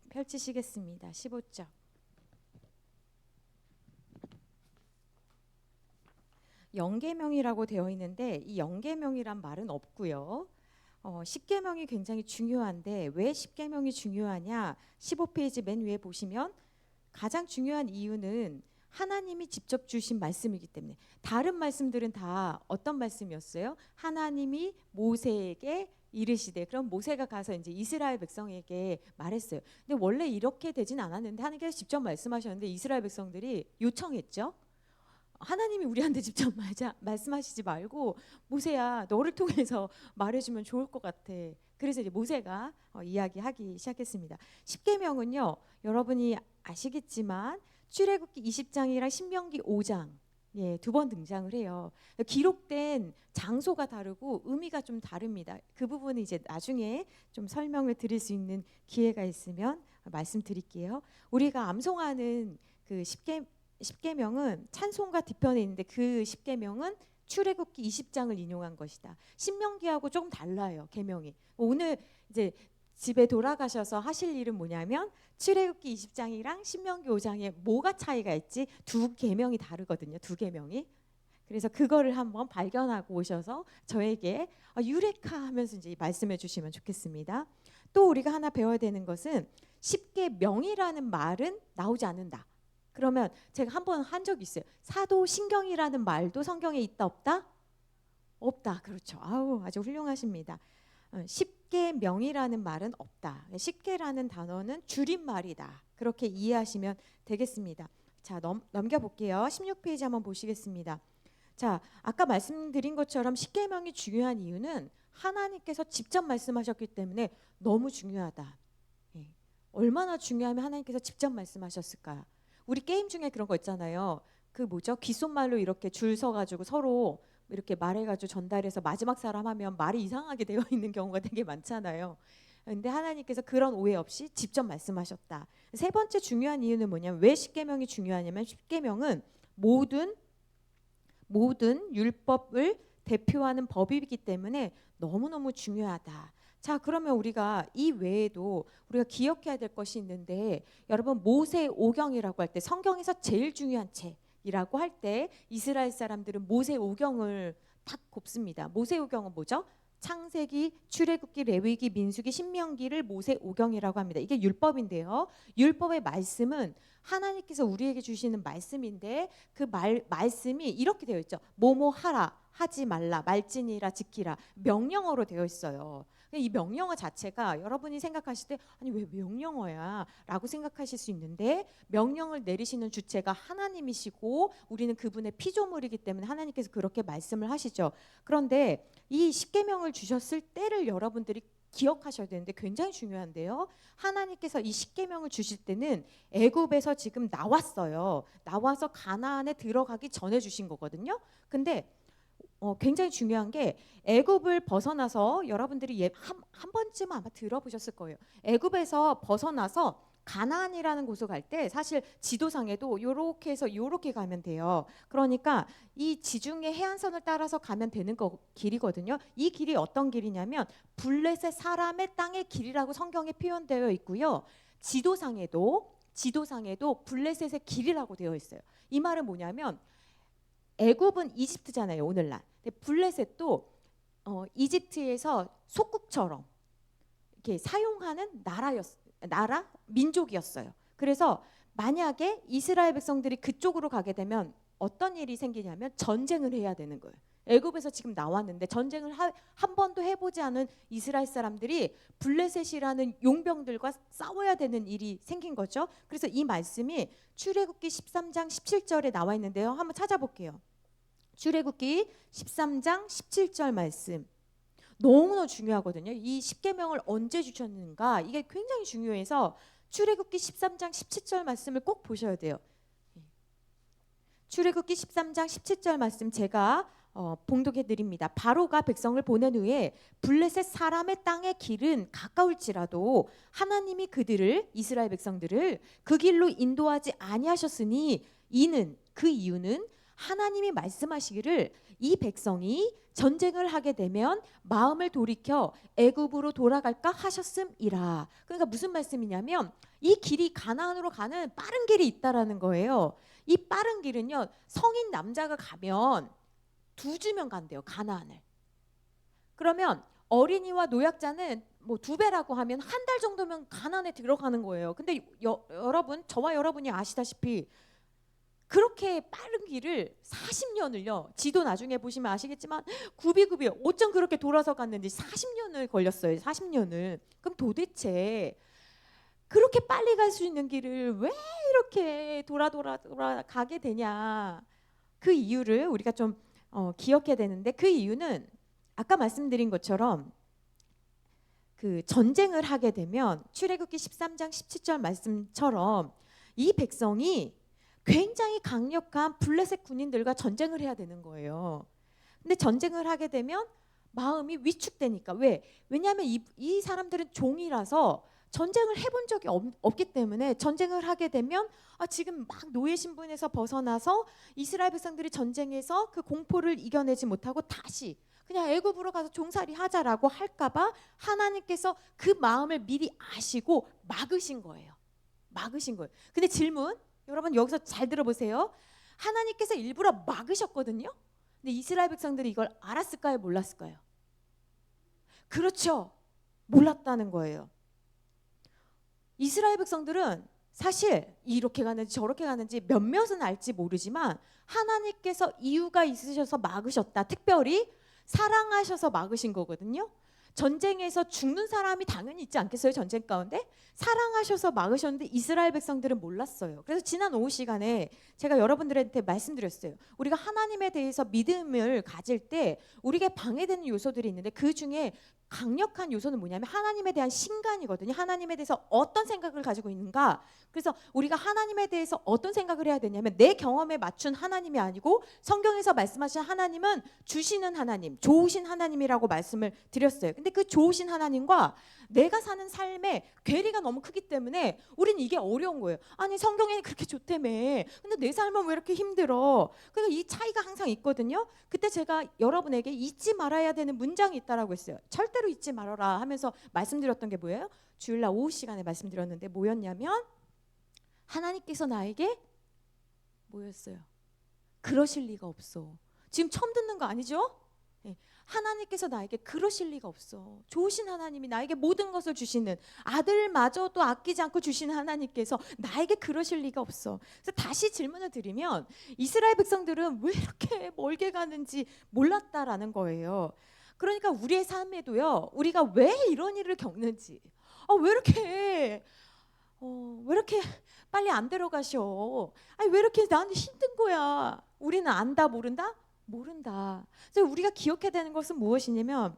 펼치시겠습니다. 15장. 영계명이라고 되어 있는데 이 영계명이란 말은 없고요. 10계명이 굉장히 중요한데 왜 10계명이 중요하냐? 15페이지 맨 위에 보시면 가장 중요한 이유는 하나님이 직접 주신 말씀이기 때문에. 다른 말씀들은 다 어떤 말씀이었어요? 하나님이 모세에게 이르시되, 그럼 모세가 가서 이제 이스라엘 백성에게 말했어요. 근데 원래 이렇게 되진 않았는데 하나님께서 직접 말씀하셨는데 이스라엘 백성들이 요청했죠. 하나님이 우리한테 직접 말씀하시지 말고 모세야 너를 통해서 말해주면 좋을 것 같아. 그래서 이제 모세가 이야기하기 시작했습니다. 10계명은요, 여러분이 아시겠지만 출애굽기 20장이랑 신명기 5장 두 번 등장을 해요. 기록된 장소가 다르고 의미가 좀 다릅니다. 그 부분은 이제 나중에 좀 설명을 드릴 수 있는 기회가 있으면 말씀드릴게요. 우리가 암송하는 그 10계명은 찬송가 뒤편에 있는데 그 10계명은 출애굽기 20장을 인용한 것이다. 신명기하고 조금 달라요, 계명이. 오늘 이제 집에 돌아가셔서 하실 일은 뭐냐면 출애굽기 20장이랑 신명기 5장에 뭐가 차이가 있지? 두 계명이 다르거든요. 두 계명이. 그래서 그거를 한번 발견하고 오셔서 저에게 유레카 하면서 이제 말씀해 주시면 좋겠습니다. 또 우리가 하나 배워야 되는 것은 10계명이라는 말은 나오지 않는다. 그러면 제가 한번 한 적이 있어요. 사도신경이라는 말도 성경에 있다 없다? 없다. 그렇죠. 아주 훌륭하십니다. 10계명이라는 말은 없다. 10계라는 단어는 줄임말이다. 그렇게 이해하시면 되겠습니다. 자, 넘겨볼게요. 16페이지 한번 보시겠습니다. 자, 아까 말씀드린 것처럼 10계명이 중요한 이유는 하나님께서 직접 말씀하셨기 때문에 너무 중요하다. 얼마나 중요하면 하나님께서 직접 말씀하셨을까? 우리 게임 중에 그런 거 있잖아요. 그 뭐죠? 귓속말로 이렇게 줄 서가지고 서로 이렇게 말해가지고 전달해서 마지막 사람 하면 말이 이상하게 되어 있는 경우가 되게 많잖아요. 근데 하나님께서 그런 오해 없이 직접 말씀하셨다. 세 번째 중요한 이유는 뭐냐면 왜 10계명이 중요하냐면 10계명은 모든 율법을 대표하는 법이기 때문에 너무너무 중요하다. 자, 그러면 우리가 이 외에도 우리가 기억해야 될 것이 있는데, 여러분 모세오경이라고 할 때 성경에서 제일 중요한 책이라고 할 때 이스라엘 사람들은 모세오경을 딱 곱습니다. 모세오경은 뭐죠? 창세기, 출애굽기, 레위기, 민수기, 신명기를 모세오경이라고 합니다. 이게 율법인데요. 율법의 말씀은 하나님께서 우리에게 주시는 말씀인데 그 말씀이 이렇게 되어 있죠. 뭐뭐 하라, 하지 말라, 말지니라, 지키라. 명령어로 되어 있어요. 이 명령어 자체가 여러분이 생각하실 때 아니 왜 명령어야? 라고 생각하실 수 있는데 명령을 내리시는 주체가 하나님이시고 우리는 그분의 피조물이기 때문에 하나님께서 그렇게 말씀을 하시죠. 그런데 이 10계명을 주셨을 때를 여러분들이 기억하셔야 되는데 굉장히 중요한데요. 하나님께서 이 10계명을 주실 때는 애굽에서 지금 나왔어요. 나와서 가나안에 들어가기 전에 주신 거거든요. 근데 굉장히 중요한 게 애굽을 벗어나서 여러분들이 한 번쯤 아마 들어보셨을 거예요. 애굽에서 벗어나서 가나안이라는 곳을 갈 때 사실 지도상에도 요렇게 해서 요렇게 가면 돼요. 그러니까 이 지중해 해안선을 따라서 가면 되는 길이거든요. 이 길이 어떤 길이냐면 블레셋 사람의 땅의 길이라고 성경에 표현되어 있고요. 지도상에도 블레셋의 길이라고 되어 있어요. 이 말은 뭐냐면 애굽은 이집트잖아요, 오늘날. 근데 블레셋도 이집트에서 속국처럼 이렇게 사용하는 민족이었어요. 그래서 만약에 이스라엘 백성들이 그쪽으로 가게 되면 어떤 일이 생기냐면 전쟁을 해야 되는 거예요. 애굽에서 지금 나왔는데 전쟁을 한 번도 해보지 않은 이스라엘 사람들이 블레셋이라는 용병들과 싸워야 되는 일이 생긴 거죠. 그래서 이 말씀이 출애굽기 13장 17절에 나와 있는데요. 한번 찾아볼게요. 출애굽기 13장 17절 말씀. 너무나 중요하거든요. 이 10계명을 언제 주셨는가? 이게 굉장히 중요해서 출애굽기 13장 17절 말씀을 꼭 보셔야 돼요. 출애굽기 13장 17절 말씀 제가 봉독해 드립니다. 바로가 백성을 보낸 후에 블레셋 사람의 땅의 길은 가까울지라도 하나님이 그들을 이스라엘 백성들을 그 길로 인도하지 아니하셨으니 그 이유는 하나님이 말씀하시기를 이 백성이 전쟁을 하게 되면 마음을 돌이켜 애굽으로 돌아갈까 하셨음이라. 그러니까 무슨 말씀이냐면 이 길이 가나안으로 가는 빠른 길이 있다라는 거예요. 이 빠른 길은요, 성인 남자가 가면 2주면 간대요, 가나안을. 그러면 어린이와 노약자는 뭐 2배라고 하면 한 달 정도면 가나안에 들어가는 거예요. 근데 여러분, 저와 여러분이 아시다시피 그렇게 빠른 길을 40년을요. 지도 나중에 보시면 아시겠지만 굽이굽이 어쩜 그렇게 돌아서 갔는지 40년을 걸렸어요. 40년을. 그럼 도대체 그렇게 빨리 갈 수 있는 길을 왜 이렇게 돌아 가게 되냐? 그 이유를 우리가 좀 기억해야 되는데, 그 이유는 아까 말씀드린 것처럼 그 전쟁을 하게 되면 출애굽기 13장 17절 말씀처럼 이 백성이 굉장히 강력한 블레셋 군인들과 전쟁을 해야 되는 거예요. 근데 전쟁을 하게 되면 마음이 위축되니까. 왜냐하면 이 사람들은 종이라서 전쟁을 해본 적이 없기 때문에 전쟁을 하게 되면 지금 막 노예 신분에서 벗어나서 이스라엘 백성들이 전쟁에서 그 공포를 이겨내지 못하고 다시 그냥 애굽으로 가서 종살이 하자라고 할까봐 하나님께서 그 마음을 미리 아시고 막으신 거예요. 막으신 거예요. 근데 질문, 여러분 여기서 잘 들어보세요. 하나님께서 일부러 막으셨거든요. 근데 이스라엘 백성들이 이걸 알았을까요? 몰랐을까요? 그렇죠. 몰랐다는 거예요. 이스라엘 백성들은 사실 이렇게 가는지 저렇게 가는지 몇몇은 알지 모르지만 하나님께서 이유가 있으셔서 막으셨다. 특별히 사랑하셔서 막으신 거거든요. 전쟁에서 죽는 사람이 당연히 있지 않겠어요? 전쟁 가운데 사랑하셔서 막으셨는데 이스라엘 백성들은 몰랐어요. 그래서 지난 오후 시간에 제가 여러분들한테 말씀드렸어요. 우리가 하나님에 대해서 믿음을 가질 때 우리에게 방해되는 요소들이 있는데 그 중에 강력한 요소는 뭐냐면 하나님에 대한 신간이거든요. 하나님에 대해서 어떤 생각을 가지고 있는가. 그래서 우리가 하나님에 대해서 어떤 생각을 해야 되냐면 내 경험에 맞춘 하나님이 아니고 성경에서 말씀하신 하나님은 주시는 하나님, 좋으신 하나님이라고 말씀을 드렸어요. 근데 그 좋으신 하나님과 내가 사는 삶의 괴리가 너무 크기 때문에 우리는 이게 어려운 거예요. 아니 성경에 그렇게 좋다며. 근데 내 삶은 왜 이렇게 힘들어? 그러니까 이 차이가 항상 있거든요. 그때 제가 여러분에게 잊지 말아야 되는 문장이 있다라고 했어요. 절대로 잊지 말아라 하면서 말씀드렸던 게 뭐예요? 주일날 오후 시간에 말씀드렸는데 뭐였냐면 하나님께서 나에게 뭐였어요? 그러실 리가 없어. 지금 처음 듣는 거 아니죠? 네. 하나님께서 나에게 그러실 리가 없어. 좋으신 하나님이 나에게 모든 것을 주시는 아들마저도 아끼지 않고 주시는 하나님께서 나에게 그러실 리가 없어. 그래서 다시 질문을 드리면 이스라엘 백성들은 왜 이렇게 멀게 가는지 몰랐다라는 거예요. 그러니까 우리의 삶에도요, 우리가 왜 이런 일을 겪는지, 왜 이렇게 빨리 안 들어가셔? 아니 왜 이렇게 나한테 힘든 거야? 우리는 안다 모른다? 모른다. 그래서 우리가 기억해야 되는 것은 무엇이냐면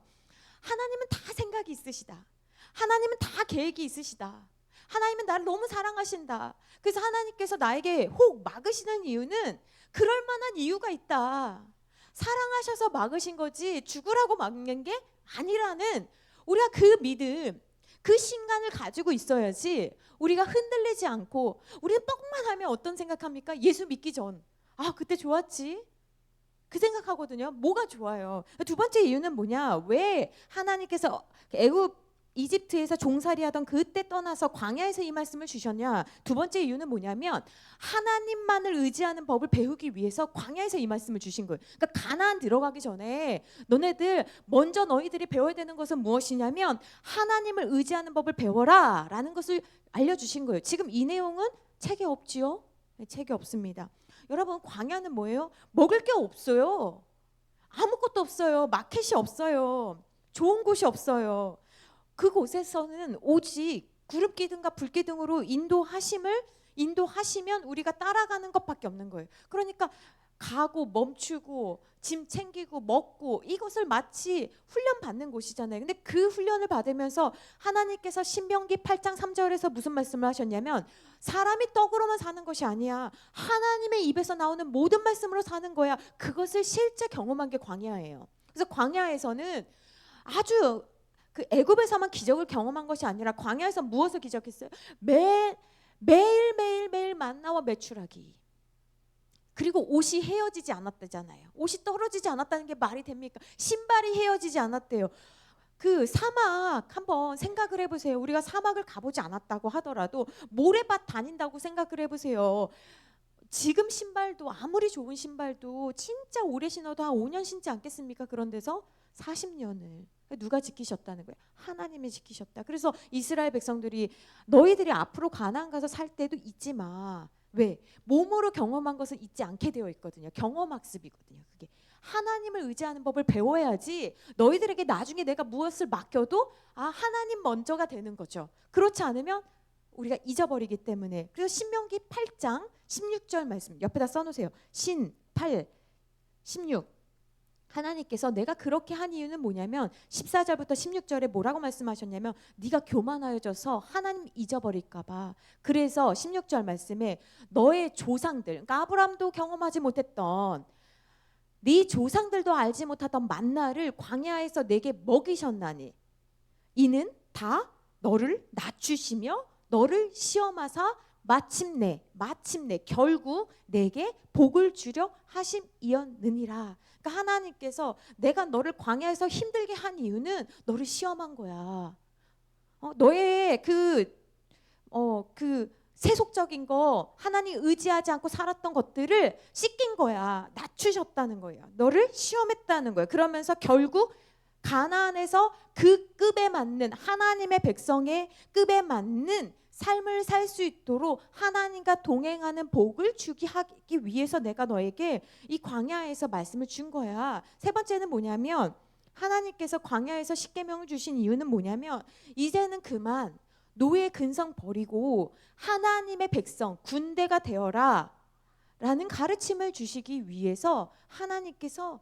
하나님은 다 생각이 있으시다. 하나님은 다 계획이 있으시다. 하나님은 나를 너무 사랑하신다. 그래서 하나님께서 나에게 혹 막으시는 이유는 그럴 만한 이유가 있다. 사랑하셔서 막으신 거지 죽으라고 막는 게 아니라는 우리가 그 믿음, 그 신간을 가지고 있어야지 우리가 흔들리지 않고. 우리는 뻑만 하면 어떤 생각합니까? 예수 믿기 전 그때 좋았지 그 생각하거든요. 뭐가 좋아요? 두 번째 이유는 뭐냐? 왜 하나님께서 애굽 이집트에서 종살이하던 그때 떠나서 광야에서 이 말씀을 주셨냐? 두 번째 이유는 뭐냐면 하나님만을 의지하는 법을 배우기 위해서 광야에서 이 말씀을 주신 거예요. 그러니까 가나안 들어가기 전에 먼저 너희들이 배워야 되는 것은 무엇이냐면 하나님을 의지하는 법을 배워라 라는 것을 알려주신 거예요. 지금 이 내용은 책에 없지요? 네, 책에 없습니다. 여러분 광야는 뭐예요? 먹을 게 없어요. 아무것도 없어요. 마켓이 없어요. 좋은 곳이 없어요. 그곳에서는 오직 구름기둥과 불기둥으로 인도하시면 우리가 따라가는 것밖에 없는 거예요. 그러니까 가고 멈추고 짐 챙기고 먹고 이것을 마치 훈련 받는 곳이잖아요. 근데 그 훈련을 받으면서 하나님께서 신명기 8장 3절에서 무슨 말씀을 하셨냐면 사람이 떡으로만 사는 것이 아니야. 하나님의 입에서 나오는 모든 말씀으로 사는 거야. 그것을 실제 경험한 게 광야예요. 그래서 광야에서는 아주 그 애굽에서만 기적을 경험한 것이 아니라 광야에서 무엇을 기적했어요? 매일 만나와 메추라기. 그리고 옷이 헤어지지 않았다잖아요. 옷이 떨어지지 않았다는 게 말이 됩니까? 신발이 헤어지지 않았대요. 그 사막 한번 생각을 해보세요. 우리가 사막을 가보지 않았다고 하더라도 모래밭 다닌다고 생각을 해보세요. 지금 신발도 아무리 좋은 신발도 진짜 오래 신어도 한 5년 신지 않겠습니까? 그런 데서 40년을 누가 지키셨다는 거예요? 하나님이 지키셨다. 그래서 이스라엘 백성들이 너희들이 앞으로 가나안 가서 살 때도 잊지 마. 왜? 몸으로 경험한 것을 잊지 않게 되어 있거든요. 경험학습이거든요. 그게 하나님을 의지하는 법을 배워야지 너희들에게 나중에 내가 무엇을 맡겨도 하나님 먼저가 되는 거죠. 그렇지 않으면 우리가 잊어버리기 때문에. 그래서 신명기 8장 16절 말씀 옆에다 써놓으세요. 신 8, 16 하나님께서 내가 그렇게 한 이유는 뭐냐면 14절부터 16절에 뭐라고 말씀하셨냐면 네가 교만하여져서 하나님 잊어버릴까 봐. 그래서 16절 말씀에 너의 조상들, 그러니까 아브라함도 경험하지 못했던 네 조상들도 알지 못하던 만나를 광야에서 내게 먹이셨나니 이는 다 너를 낮추시며 너를 시험하사 마침내 결국 내게 복을 주려 하심이었느니라. 그러니까 하나님께서 내가 너를 광야에서 힘들게 한 이유는 너를 시험한 거야. 너의 그 세속적인 거, 하나님 의지하지 않고 살았던 것들을 씻긴 거야. 낮추셨다는 거예요. 너를 시험했다는 거예요. 그러면서 결국 가나안에서 그 급에 맞는 하나님의 백성의 급에 맞는 삶을 살 수 있도록 하나님과 동행하는 복을 주기 하기 위해서 내가 너에게 이 광야에서 말씀을 준 거야. 세 번째는 뭐냐면 하나님께서 광야에서 십계명을 주신 이유는 뭐냐면 이제는 그만 노예 근성 버리고 하나님의 백성 군대가 되어라 라는 가르침을 주시기 위해서 하나님께서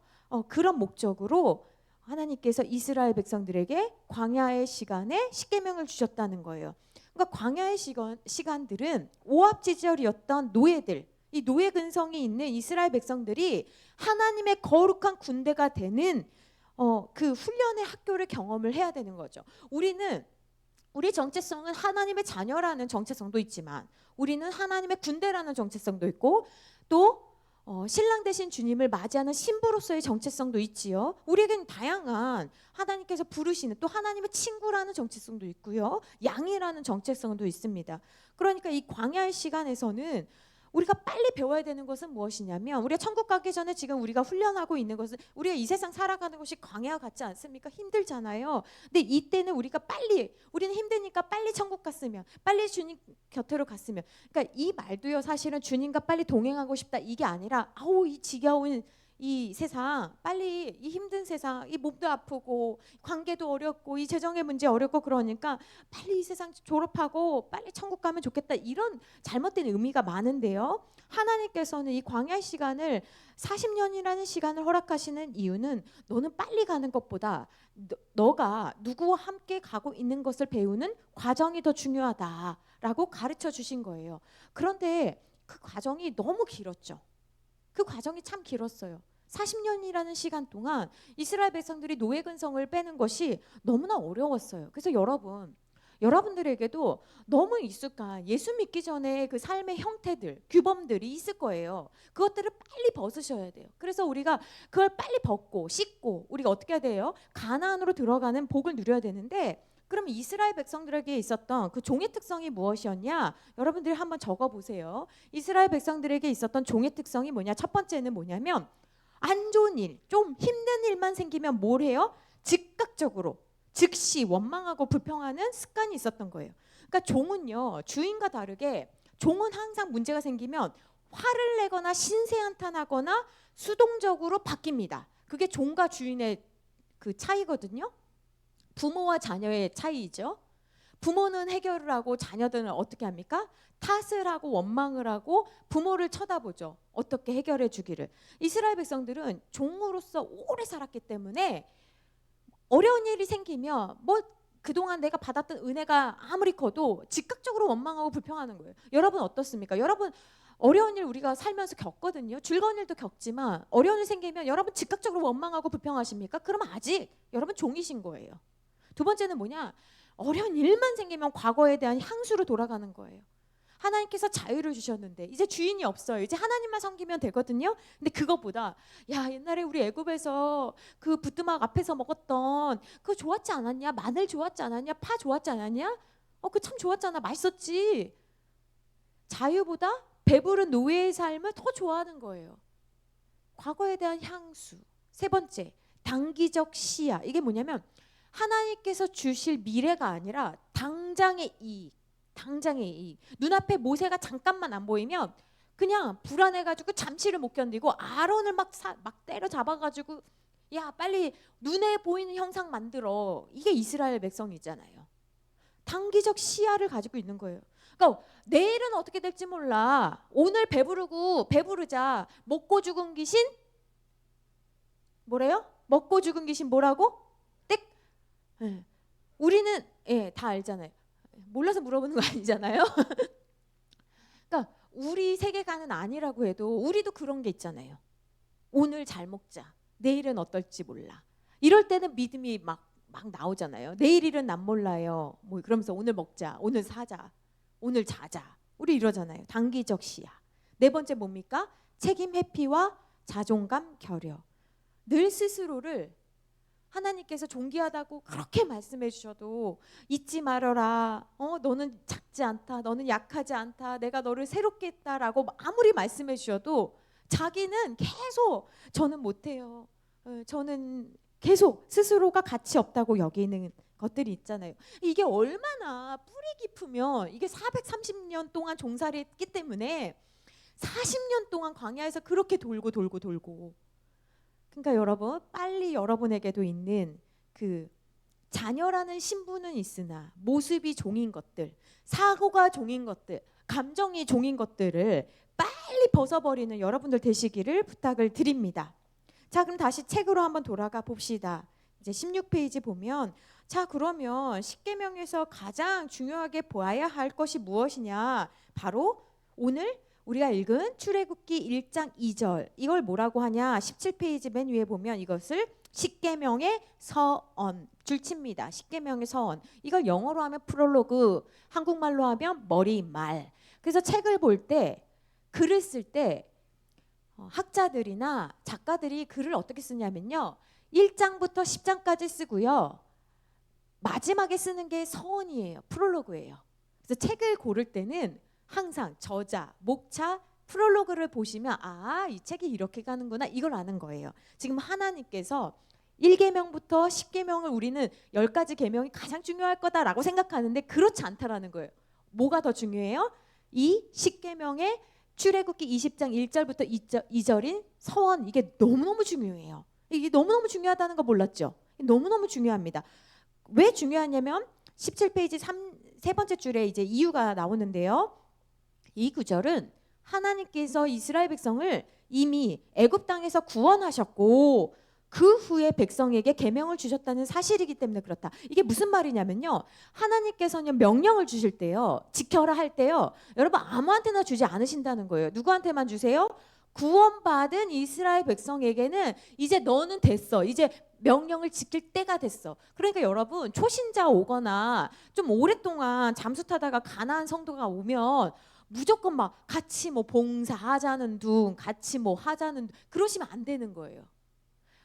그런 목적으로 하나님께서 이스라엘 백성들에게 광야의 시간에 십계명을 주셨다는 거예요. 그러니까 광야의 시간들은 오합지졸이었던 노예들, 이 노예 근성이 있는 이스라엘 백성들이 하나님의 거룩한 군대가 되는 그 훈련의 학교를 경험을 해야 되는 거죠. 우리 정체성은 하나님의 자녀라는 정체성도 있지만 우리는 하나님의 군대라는 정체성도 있고 또 신랑 되신 주님을 맞이하는 신부로서의 정체성도 있지요. 우리에게는 다양한 하나님께서 부르시는 또 하나님의 친구라는 정체성도 있고요. 양이라는 정체성도 있습니다. 그러니까 이 광야의 시간에서는 우리가 빨리 배워야 되는 것은 무엇이냐면 우리가 천국 가기 전에 지금 우리가 훈련하고 있는 것은 우리가 이 세상 살아가는 것이 광야 같지 않습니까? 힘들잖아요. 근데 이때는 우리는 힘드니까 빨리 천국 갔으면 빨리 주님 곁으로 갔으면 그러니까 이 말도요 사실은 주님과 빨리 동행하고 싶다 이게 아니라 이 지겨운 이 세상 빨리 이 힘든 세상 이 몸도 아프고 관계도 어렵고 이 재정의 문제 어렵고 그러니까 빨리 이 세상 졸업하고 빨리 천국 가면 좋겠다 이런 잘못된 의미가 많은데요. 하나님께서는 이 광야의 시간을 40년이라는 시간을 허락하시는 이유는 너는 빨리 가는 것보다 너가 누구와 함께 가고 있는 것을 배우는 과정이 더 중요하다라고 가르쳐 주신 거예요. 그런데 그 과정이 너무 길었죠. 그 과정이 참 길었어요. 40년이라는 시간 동안 이스라엘 백성들이 노예 근성을 빼는 것이 너무나 어려웠어요. 그래서 여러분들에게도 너무 익숙한 예수 믿기 전에 그 삶의 형태들, 규범들이 있을 거예요. 그것들을 빨리 벗으셔야 돼요. 그래서 우리가 그걸 빨리 벗고 씻고 우리가 어떻게 해야 돼요? 가나안으로 들어가는 복을 누려야 되는데 그럼 이스라엘 백성들에게 있었던 그 종의 특성이 무엇이었냐? 여러분들이 한번 적어보세요. 이스라엘 백성들에게 있었던 종의 특성이 뭐냐? 첫 번째는 뭐냐면 안 좋은 일, 좀 힘든 일만 생기면 뭘 해요? 즉각적으로, 즉시 원망하고 불평하는 습관이 있었던 거예요. 그러니까 종은요, 주인과 다르게 종은 항상 문제가 생기면 화를 내거나 신세한탄하거나 수동적으로 바뀝니다. 그게 종과 주인의 그 차이거든요. 부모와 자녀의 차이죠. 부모는 해결을 하고 자녀들은 어떻게 합니까? 탓을 하고 원망을 하고 부모를 쳐다보죠. 어떻게 해결해 주기를. 이스라엘 백성들은 종으로서 오래 살았기 때문에 어려운 일이 생기면 그동안 내가 받았던 은혜가 아무리 커도 즉각적으로 원망하고 불평하는 거예요. 여러분 어떻습니까? 여러분 어려운 일 우리가 살면서 겪거든요. 즐거운 일도 겪지만 어려운 일 생기면 여러분 즉각적으로 원망하고 불평하십니까? 그러면 아직 여러분 종이신 거예요. 두 번째는 뭐냐? 어려운 일만 생기면 과거에 대한 향수로 돌아가는 거예요. 하나님께서 자유를 주셨는데 이제 주인이 없어요. 이제 하나님만 섬기면 되거든요. 근데 그것보다 야, 옛날에 우리 애굽에서 그 부뚜막 앞에서 먹었던 그거 좋았지 않았냐? 마늘 좋았지 않았냐? 파 좋았지 않았냐? 그거 참 좋았잖아. 맛있었지. 자유보다 배부른 노예의 삶을 더 좋아하는 거예요. 과거에 대한 향수. 세 번째, 단기적 시야. 이게 뭐냐면 하나님께서 주실 미래가 아니라 당장의 이익. 당장의 이익. 눈앞에 모세가 잠깐만 안 보이면 그냥 불안해가지고 잠시를 못 견디고 아론을 막 때려잡아가지고 야, 빨리 눈에 보이는 형상 만들어. 이게 이스라엘 백성이잖아요. 단기적 시야를 가지고 있는 거예요. 그러니까 내일은 어떻게 될지 몰라. 오늘 배부르자. 먹고 죽은 귀신 뭐래요? 먹고 죽은 귀신 뭐라고? 땡. 네. 우리는 다 알잖아요. 몰라서 물어보는 거 아니잖아요. 그러니까 우리 세계관은 아니라고 해도 우리도 그런 게 있잖아요. 오늘 잘 먹자. 내일은 어떨지 몰라. 이럴 때는 믿음이 막 나오잖아요. 내일 일은 난 몰라요. 뭐 그러면서 오늘 먹자. 오늘 사자. 오늘 자자. 우리 이러잖아요. 단기적 시야. 네 번째 뭡니까? 책임 회피와 자존감 결여. 늘 스스로를 하나님께서 존귀하다고 그렇게 말씀해 주셔도 잊지 말아라. 너는 작지 않다. 너는 약하지 않다. 내가 너를 새롭게 했다라고 아무리 말씀해 주셔도 자기는 계속 저는 못해요. 저는 계속 스스로가 가치 없다고 여기는 것들이 있잖아요. 이게 얼마나 뿌리 깊으면 이게 430년 동안 종살이 했기 때문에 40년 동안 광야에서 그렇게 돌고 그러니까 여러분 빨리 여러분에게도 있는 그 자녀라는 신분은 있으나 모습이 종인 것들, 사고가 종인 것들, 감정이 종인 것들을 빨리 벗어버리는 여러분들 되시기를 부탁을 드립니다. 자, 그럼 다시 책으로 한번 돌아가 봅시다. 이제 16페이지 보면 자, 그러면 십계명에서 가장 중요하게 보아야 할 것이 무엇이냐? 바로 오늘 우리가 읽은 출애굽기 1장 2절. 이걸 뭐라고 하냐? 17페이지 맨 위에 보면 이것을 십계명의 서언 줄칩니다. 십계명의 서언. 이걸 영어로 하면 프롤로그, 한국말로 하면 머리말. 그래서 책을 볼 때, 글을 쓸 때 학자들이나 작가들이 글을 어떻게 쓰냐면요. 1장부터 10장까지 쓰고요. 마지막에 쓰는 게 서언이에요. 프롤로그예요. 그래서 책을 고를 때는 항상 저자, 목차, 프롤로그를 보시면 이 책이 이렇게 가는구나 이걸 아는 거예요. 지금 하나님께서 1계명부터 10계명을 우리는 10가지 계명이 가장 중요할 거다라고 생각하는데 그렇지 않다라는 거예요. 뭐가 더 중요해요? 이 10계명의 출애굽기 20장 1절부터 2절인 서원, 이게 너무너무 중요해요. 이게 너무너무 중요하다는 거 몰랐죠? 너무너무 중요합니다. 왜 중요하냐면 17페이지 세 번째 줄에 이제 이유가 나오는데요. 이 구절은 하나님께서 이스라엘 백성을 이미 애굽 땅에서 구원하셨고 그 후에 백성에게 계명을 주셨다는 사실이기 때문에 그렇다. 이게 무슨 말이냐면요. 하나님께서는 명령을 주실 때요. 지켜라 할 때요. 여러분 아무한테나 주지 않으신다는 거예요. 누구한테만 주세요? 구원받은 이스라엘 백성에게는 이제 너는 됐어. 이제 명령을 지킬 때가 됐어. 그러니까 여러분 초신자 오거나 좀 오랫동안 잠수 타다가 가나안 성도가 오면 무조건 막 같이 뭐 봉사하자는 둥, 같이 뭐 하자는 둥 그러시면 안 되는 거예요.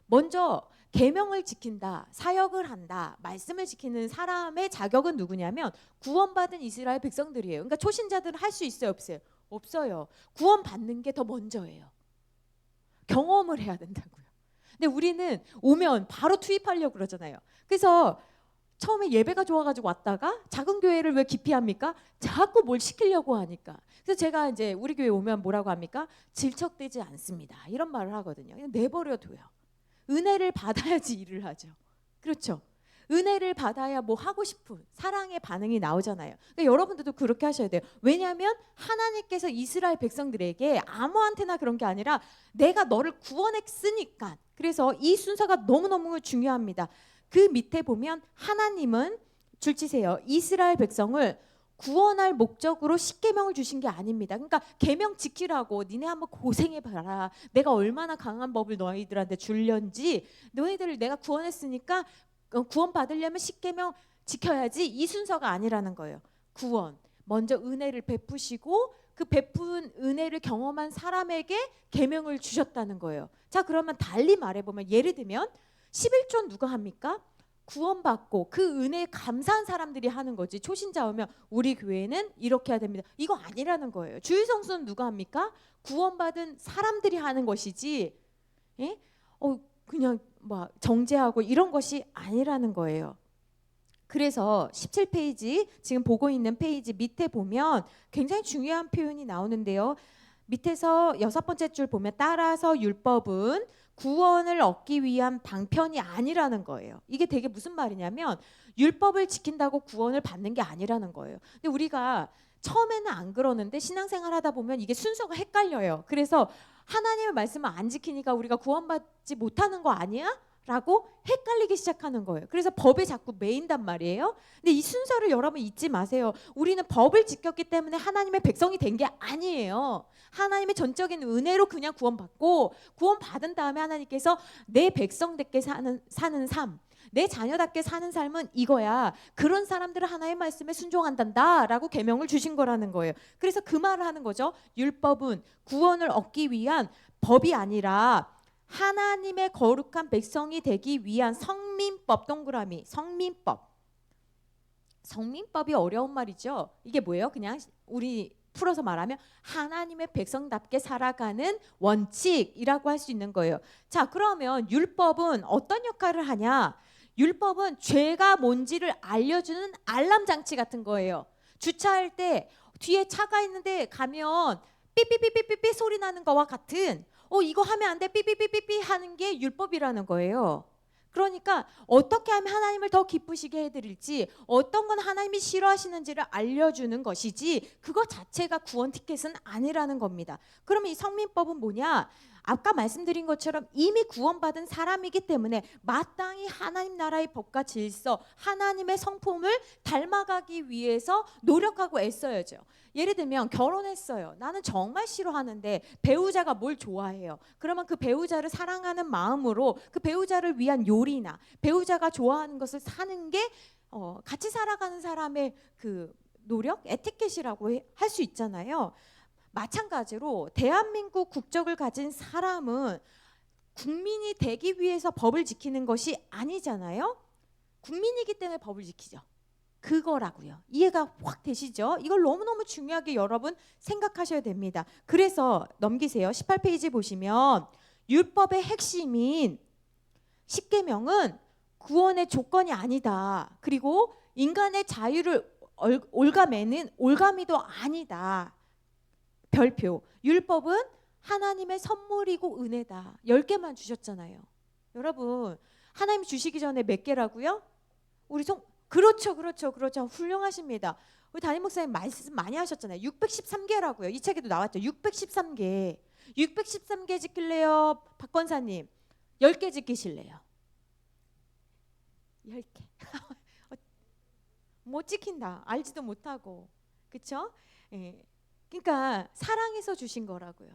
먼저 계명을 지킨다, 사역을 한다, 말씀을 지키는 사람의 자격은 누구냐면 구원받은 이스라엘 백성들이에요. 그러니까 초신자들은 할 수 있어요, 없어요? 없어요. 구원받는 게 더 먼저예요. 경험을 해야 된다고요. 근데 우리는 오면 바로 투입하려고 그러잖아요. 그래서 처음에 예배가 좋아가지고 왔다가 작은 교회를 왜 기피합니까? 자꾸 뭘 시키려고 하니까. 그래서 제가 이제 우리 교회 오면 뭐라고 합니까? 질척대지 않습니다. 이런 말을 하거든요. 그냥 내버려둬요. 은혜를 받아야지 일을 하죠. 그렇죠? 은혜를 받아야 뭐 하고 싶은 사랑의 반응이 나오잖아요. 그러니까 여러분들도 그렇게 하셔야 돼요. 왜냐하면 하나님께서 이스라엘 백성들에게 아무한테나 그런 게 아니라 내가 너를 구원했으니까. 그래서 이 순서가 너무너무 중요합니다. 그 밑에 보면 하나님은 줄치세요. 이스라엘 백성을 구원할 목적으로 십계명을 주신 게 아닙니다. 그러니까 계명 지키라고 니네 한번 고생해봐라. 내가 얼마나 강한 법을 너희들한테 줄련지 너희들을 내가 구원했으니까 구원 받으려면 십계명 지켜야지 이 순서가 아니라는 거예요. 구원. 먼저 은혜를 베푸시고 그 베푼 은혜를 경험한 사람에게 계명을 주셨다는 거예요. 자, 그러면 달리 말해보면 예를 들면 11조 누가 합니까? 구원받고 그 은혜에 감사한 사람들이 하는 거지. 초신자 오면 우리 교회는 이렇게 해야 됩니다, 이거 아니라는 거예요. 주일성수는 누가 합니까? 구원받은 사람들이 하는 것이지, 예? 그냥 뭐 정죄하고 이런 것이 아니라는 거예요. 그래서 17페이지 지금 보고 있는 페이지 밑에 보면 굉장히 중요한 표현이 나오는데요. 밑에서 6번째 줄 보면 따라서 율법은 구원을 얻기 위한 방편이 아니라는 거예요. 이게 되게 무슨 말이냐면 율법을 지킨다고 구원을 받는 게 아니라는 거예요. 근데 우리가 처음에는 안 그러는데 신앙생활 하다 보면 이게 순서가 헷갈려요. 그래서 하나님의 말씀을 안 지키니까 우리가 구원받지 못하는 거 아니야? 라고 헷갈리기 시작하는 거예요. 그래서 법에 자꾸 매인단 말이에요. 근데 이 순서를 여러분 잊지 마세요. 우리는 법을 지켰기 때문에 하나님의 백성이 된 게 아니에요. 하나님의 전적인 은혜로 그냥 구원받고, 구원받은 다음에 하나님께서 내 백성답게 사는 삶, 내 자녀답게 사는 삶은 이거야. 그런 사람들은 하나님의 말씀에 순종한단다 라고 계명을 주신 거라는 거예요. 그래서 그 말을 하는 거죠. 율법은 구원을 얻기 위한 법이 아니라 하나님의 거룩한 백성이 되기 위한 성민법. 동그라미 성민법. 성민법이 어려운 말이죠. 이게 뭐예요? 그냥 우리 풀어서 말하면 하나님의 백성답게 살아가는 원칙이라고 할 수 있는 거예요. 자, 그러면 율법은 어떤 역할을 하냐? 율법은 죄가 뭔지를 알려주는 알람 장치 같은 거예요. 주차할 때 뒤에 차가 있는데 가면 삐삐삐삐삐삐 소리 나는 거와 같은, 이거 하면 안 돼, 삐삐삐삐삐 하는 게 율법이라는 거예요. 그러니까 어떻게 하면 하나님을 더 기쁘시게 해드릴지, 어떤 건 하나님이 싫어하시는지를 알려주는 것이지 그거 자체가 구원 티켓은 아니라는 겁니다. 그러면 이 성민법은 뭐냐? 아까 말씀드린 것처럼 이미 구원받은 사람이기 때문에 마땅히 하나님 나라의 법과 질서, 하나님의 성품을 닮아가기 위해서 노력하고 애써야죠. 예를 들면 결혼했어요. 나는 정말 싫어하는데 배우자가 뭘 좋아해요. 그러면 그 배우자를 사랑하는 마음으로 그 배우자를 위한 요리나 배우자가 좋아하는 것을 사는 게 같이 살아가는 사람의 그 노력, 에티켓이라고 할 수 있잖아요. 마찬가지로 대한민국 국적을 가진 사람은 국민이 되기 위해서 법을 지키는 것이 아니잖아요. 국민이기 때문에 법을 지키죠. 그거라고요. 이해가 확 되시죠? 이걸 너무너무 중요하게 여러분 생각하셔야 됩니다. 그래서 넘기세요. 18페이지 보시면 율법의 핵심인 십계명은 구원의 조건이 아니다. 그리고 인간의 자유를 올가매는 올가미도 아니다. 별표. 율법은 하나님의 선물이고 은혜다. 10개만 주셨잖아요. 여러분, 하나님 주시기 전에 몇 개라고요? 그렇죠. 훌륭하십니다. 우리 담임 목사님 말씀 많이 하셨잖아요. 613개라고요. 이 책에도 나왔죠. 613개. 613개 지킬래요? 박 권사님. 10개 지키실래요? 10개. 못 지킨다. 알지도 못하고. 그렇죠? 예. 그러니까 사랑해서 주신 거라고요.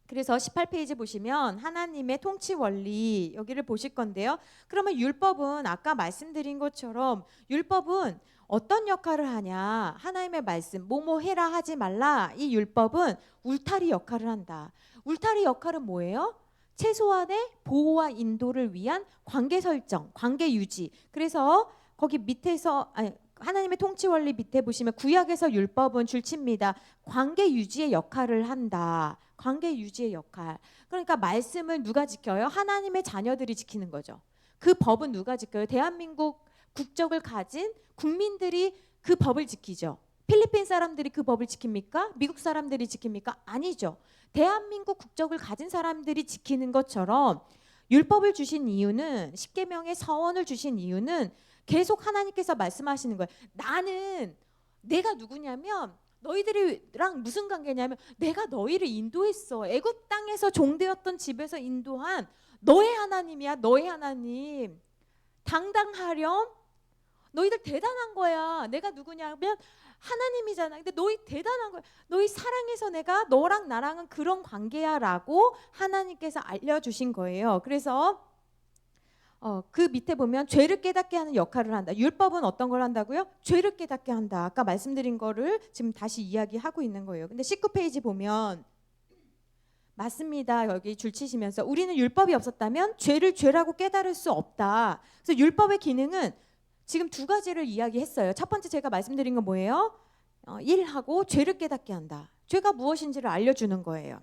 그래서 18페이지 보시면 하나님의 통치 원리 여기를 보실 건데요. 그러면 율법은 아까 말씀드린 것처럼 율법은 어떤 역할을 하냐? 하나님의 말씀 뭐뭐 해라 하지 말라. 이 율법은 울타리 역할을 한다. 울타리 역할은 뭐예요? 최소한의 보호와 인도를 위한 관계 설정, 관계 유지. 그래서 거기 밑에서 하나님의 통치 원리 밑에 보시면 구약에서 율법은 줄칩니다. 관계 유지의 역할을 한다. 관계 유지의 역할. 그러니까 말씀을 누가 지켜요? 하나님의 자녀들이 지키는 거죠. 그 법은 누가 지켜요? 대한민국 국적을 가진 국민들이 그 법을 지키죠. 필리핀 사람들이 그 법을 지킵니까? 미국 사람들이 지킵니까? 아니죠. 대한민국 국적을 가진 사람들이 지키는 것처럼 율법을 주신 이유는, 십계명의 서원을 주신 이유는 계속 하나님께서 말씀하시는 거예요. 나는, 내가 누구냐면 너희들이랑 무슨 관계냐면 내가 너희를 인도했어. 애굽 땅에서 종되었던 집에서 인도한 너의 하나님이야. 너의 하나님. 당당하렴. 너희들 대단한 거야. 내가 누구냐면 하나님이잖아. 근데 너희 대단한 거야. 너희 사랑해서 내가 너랑 나랑은 그런 관계야 라고 하나님께서 알려주신 거예요. 그래서 그 밑에 보면 죄를 깨닫게 하는 역할을 한다. 율법은 어떤 걸 한다고요? 죄를 깨닫게 한다. 아까 말씀드린 거를 지금 다시 이야기하고 있는 거예요. 근데 19페이지 보면 맞습니다. 여기 줄 치시면서 우리는 율법이 없었다면 죄를 죄라고 깨달을 수 없다. 그래서 율법의 기능은 지금 두 가지를 이야기했어요. 첫 번째 제가 말씀드린 건 뭐예요? 일하고 죄를 깨닫게 한다. 죄가 무엇인지를 알려주는 거예요.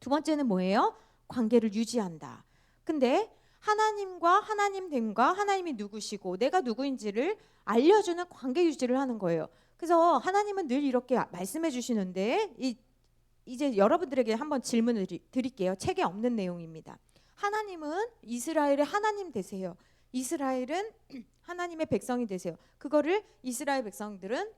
두 번째는 뭐예요? 관계를 유지한다. 근데 하나님과 하나님됨과 하나님이 누구시고 내가 누구인지를 알려주는 관계 유지를 하는 거예요. 그래서 하나님은 늘 이렇게 말씀해 주시는데 이제 여러분들에게 한번 질문을 드릴게요. 책에 없는 내용입니다. 하나님은 이스라엘의 하나님 되세요. 이스라엘은 하나님의 백성이 되세요. 그거를 이스라엘 백성들은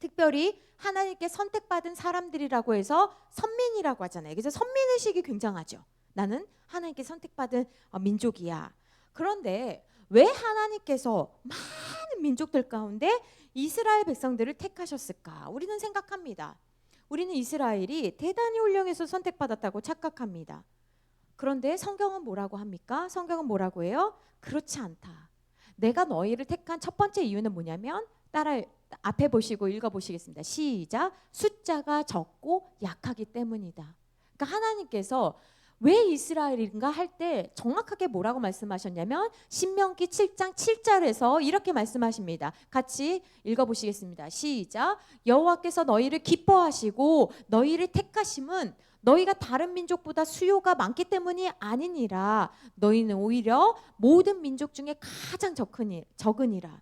특별히 하나님께 선택받은 사람들이라고 해서 선민이라고 하잖아요. 그래서 선민의식이 굉장하죠. 나는 하나님께 선택받은 민족이야. 그런데 왜 하나님께서 많은 민족들 가운데 이스라엘 백성들을 택하셨을까? 우리는 생각합니다. 우리는 이스라엘이 대단히 훌륭해서 선택받았다고 착각합니다. 그런데 성경은 뭐라고 합니까? 성경은 뭐라고 해요? 그렇지 않다. 내가 너희를 택한 첫 번째 이유는 뭐냐면 앞에 보시고 읽어보시겠습니다. 시작. 숫자가 적고 약하기 때문이다. 그러니까 하나님께서 왜 이스라엘인가 할 때 정확하게 뭐라고 말씀하셨냐면 신명기 7장 7절에서 이렇게 말씀하십니다. 같이 읽어보시겠습니다. 시작. 여호와께서 너희를 기뻐하시고 너희를 택하심은 너희가 다른 민족보다 수요가 많기 때문이 아니니라. 너희는 오히려 모든 민족 중에 가장 적으니라.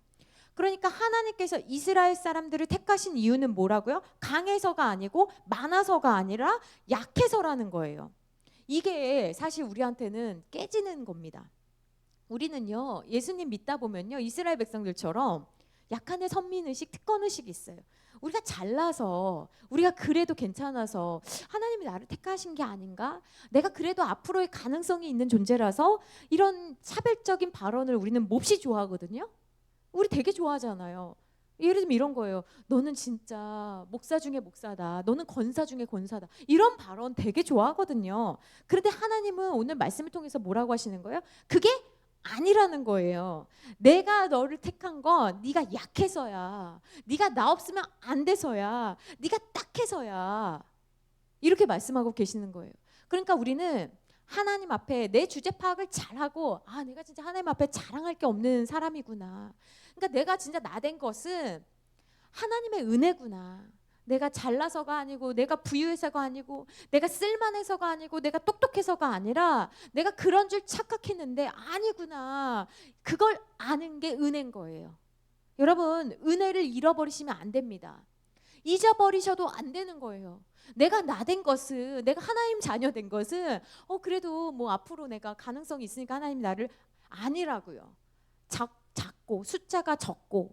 그러니까 하나님께서 이스라엘 사람들을 택하신 이유는 뭐라고요? 강해서가 아니고 많아서가 아니라 약해서라는 거예요. 이게 사실 우리한테는 깨지는 겁니다. 우리는요, 예수님 믿다 보면요, 이스라엘 백성들처럼 약간의 선민의식, 특권의식이 있어요. 우리가 잘나서, 우리가 그래도 괜찮아서 하나님이 나를 택하신 게 아닌가? 내가 그래도 앞으로의 가능성이 있는 존재라서 이런 차별적인 발언을 우리는 몹시 좋아하거든요. 우리 되게 좋아하잖아요. 예를 들면 이런 거예요. 너는 진짜 목사 중에 목사다. 너는 권사 중에 권사다. 이런 발언 되게 좋아하거든요. 그런데 하나님은 오늘 말씀을 통해서 뭐라고 하시는 거예요? 그게 아니라는 거예요. 내가 너를 택한 건 네가 약해서야. 네가 나 없으면 안 돼서야. 네가 딱해서야. 이렇게 말씀하고 계시는 거예요. 그러니까 우리는 하나님 앞에 내 주제 파악을 잘하고 내가 진짜 하나님 앞에 자랑할 게 없는 사람이구나. 그러니까 내가 진짜 나된 것은 하나님의 은혜구나. 내가 잘나서가 아니고 내가 부유해서가 아니고 내가 쓸만해서가 아니고 내가 똑똑해서가 아니라 내가 그런 줄 착각했는데 아니구나. 그걸 아는 게 은혜인 거예요. 여러분, 은혜를 잃어버리시면 안 됩니다. 잊어버리셔도 안 되는 거예요. 내가 나된 것은, 내가 하나님 자녀 된 것은 그래도 뭐 앞으로 내가 가능성이 있으니까 하나님 나를 아니라고요. 작고 숫자가 적고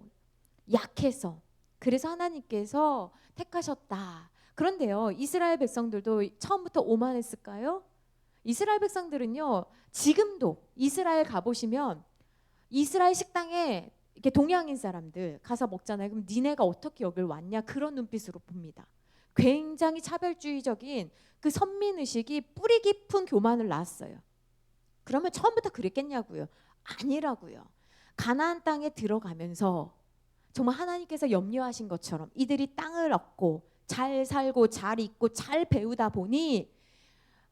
약해서 그래서 하나님께서 택하셨다. 그런데요, 이스라엘 백성들도 처음부터 오만했을까요? 이스라엘 백성들은요, 지금도 이스라엘 가보시면 이스라엘 식당에 이렇게 동양인 사람들 가서 먹잖아요. 그럼 니네가 어떻게 여길 왔냐? 그런 눈빛으로 봅니다. 굉장히 차별주의적인 그 선민의식이 뿌리 깊은 교만을 낳았어요. 그러면 처음부터 그랬겠냐고요? 아니라고요. 가나안 땅에 들어가면서 정말 하나님께서 염려하신 것처럼 이들이 땅을 얻고 잘 살고 잘 있고 잘 배우다 보니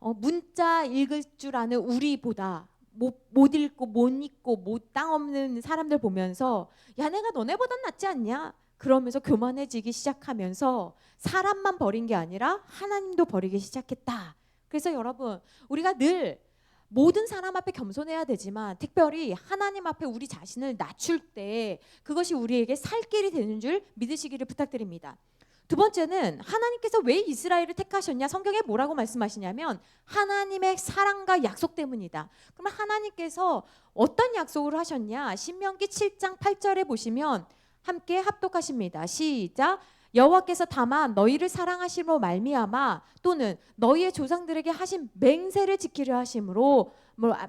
문자 읽을 줄 아는 우리보다 못 읽고 못 읽고 땅 없는 사람들 보면서 야, 내가 너네보단 낫지 않냐? 그러면서 교만해지기 시작하면서 사람만 버린 게 아니라 하나님도 버리기 시작했다. 그래서 여러분, 우리가 늘 모든 사람 앞에 겸손해야 되지만 특별히 하나님 앞에 우리 자신을 낮출 때 그것이 우리에게 살 길이 되는 줄 믿으시기를 부탁드립니다. 두 번째는 하나님께서 왜 이스라엘을 택하셨냐? 성경에 뭐라고 말씀하시냐면 하나님의 사랑과 약속 때문이다. 그러면 하나님께서 어떤 약속을 하셨냐? 신명기 7장 8절에 보시면 함께 합독하십니다. 시작. 여호와께서 다만 너희를 사랑하심으로 말미암아 또는 너희의 조상들에게 하신 맹세를 지키려 하심으로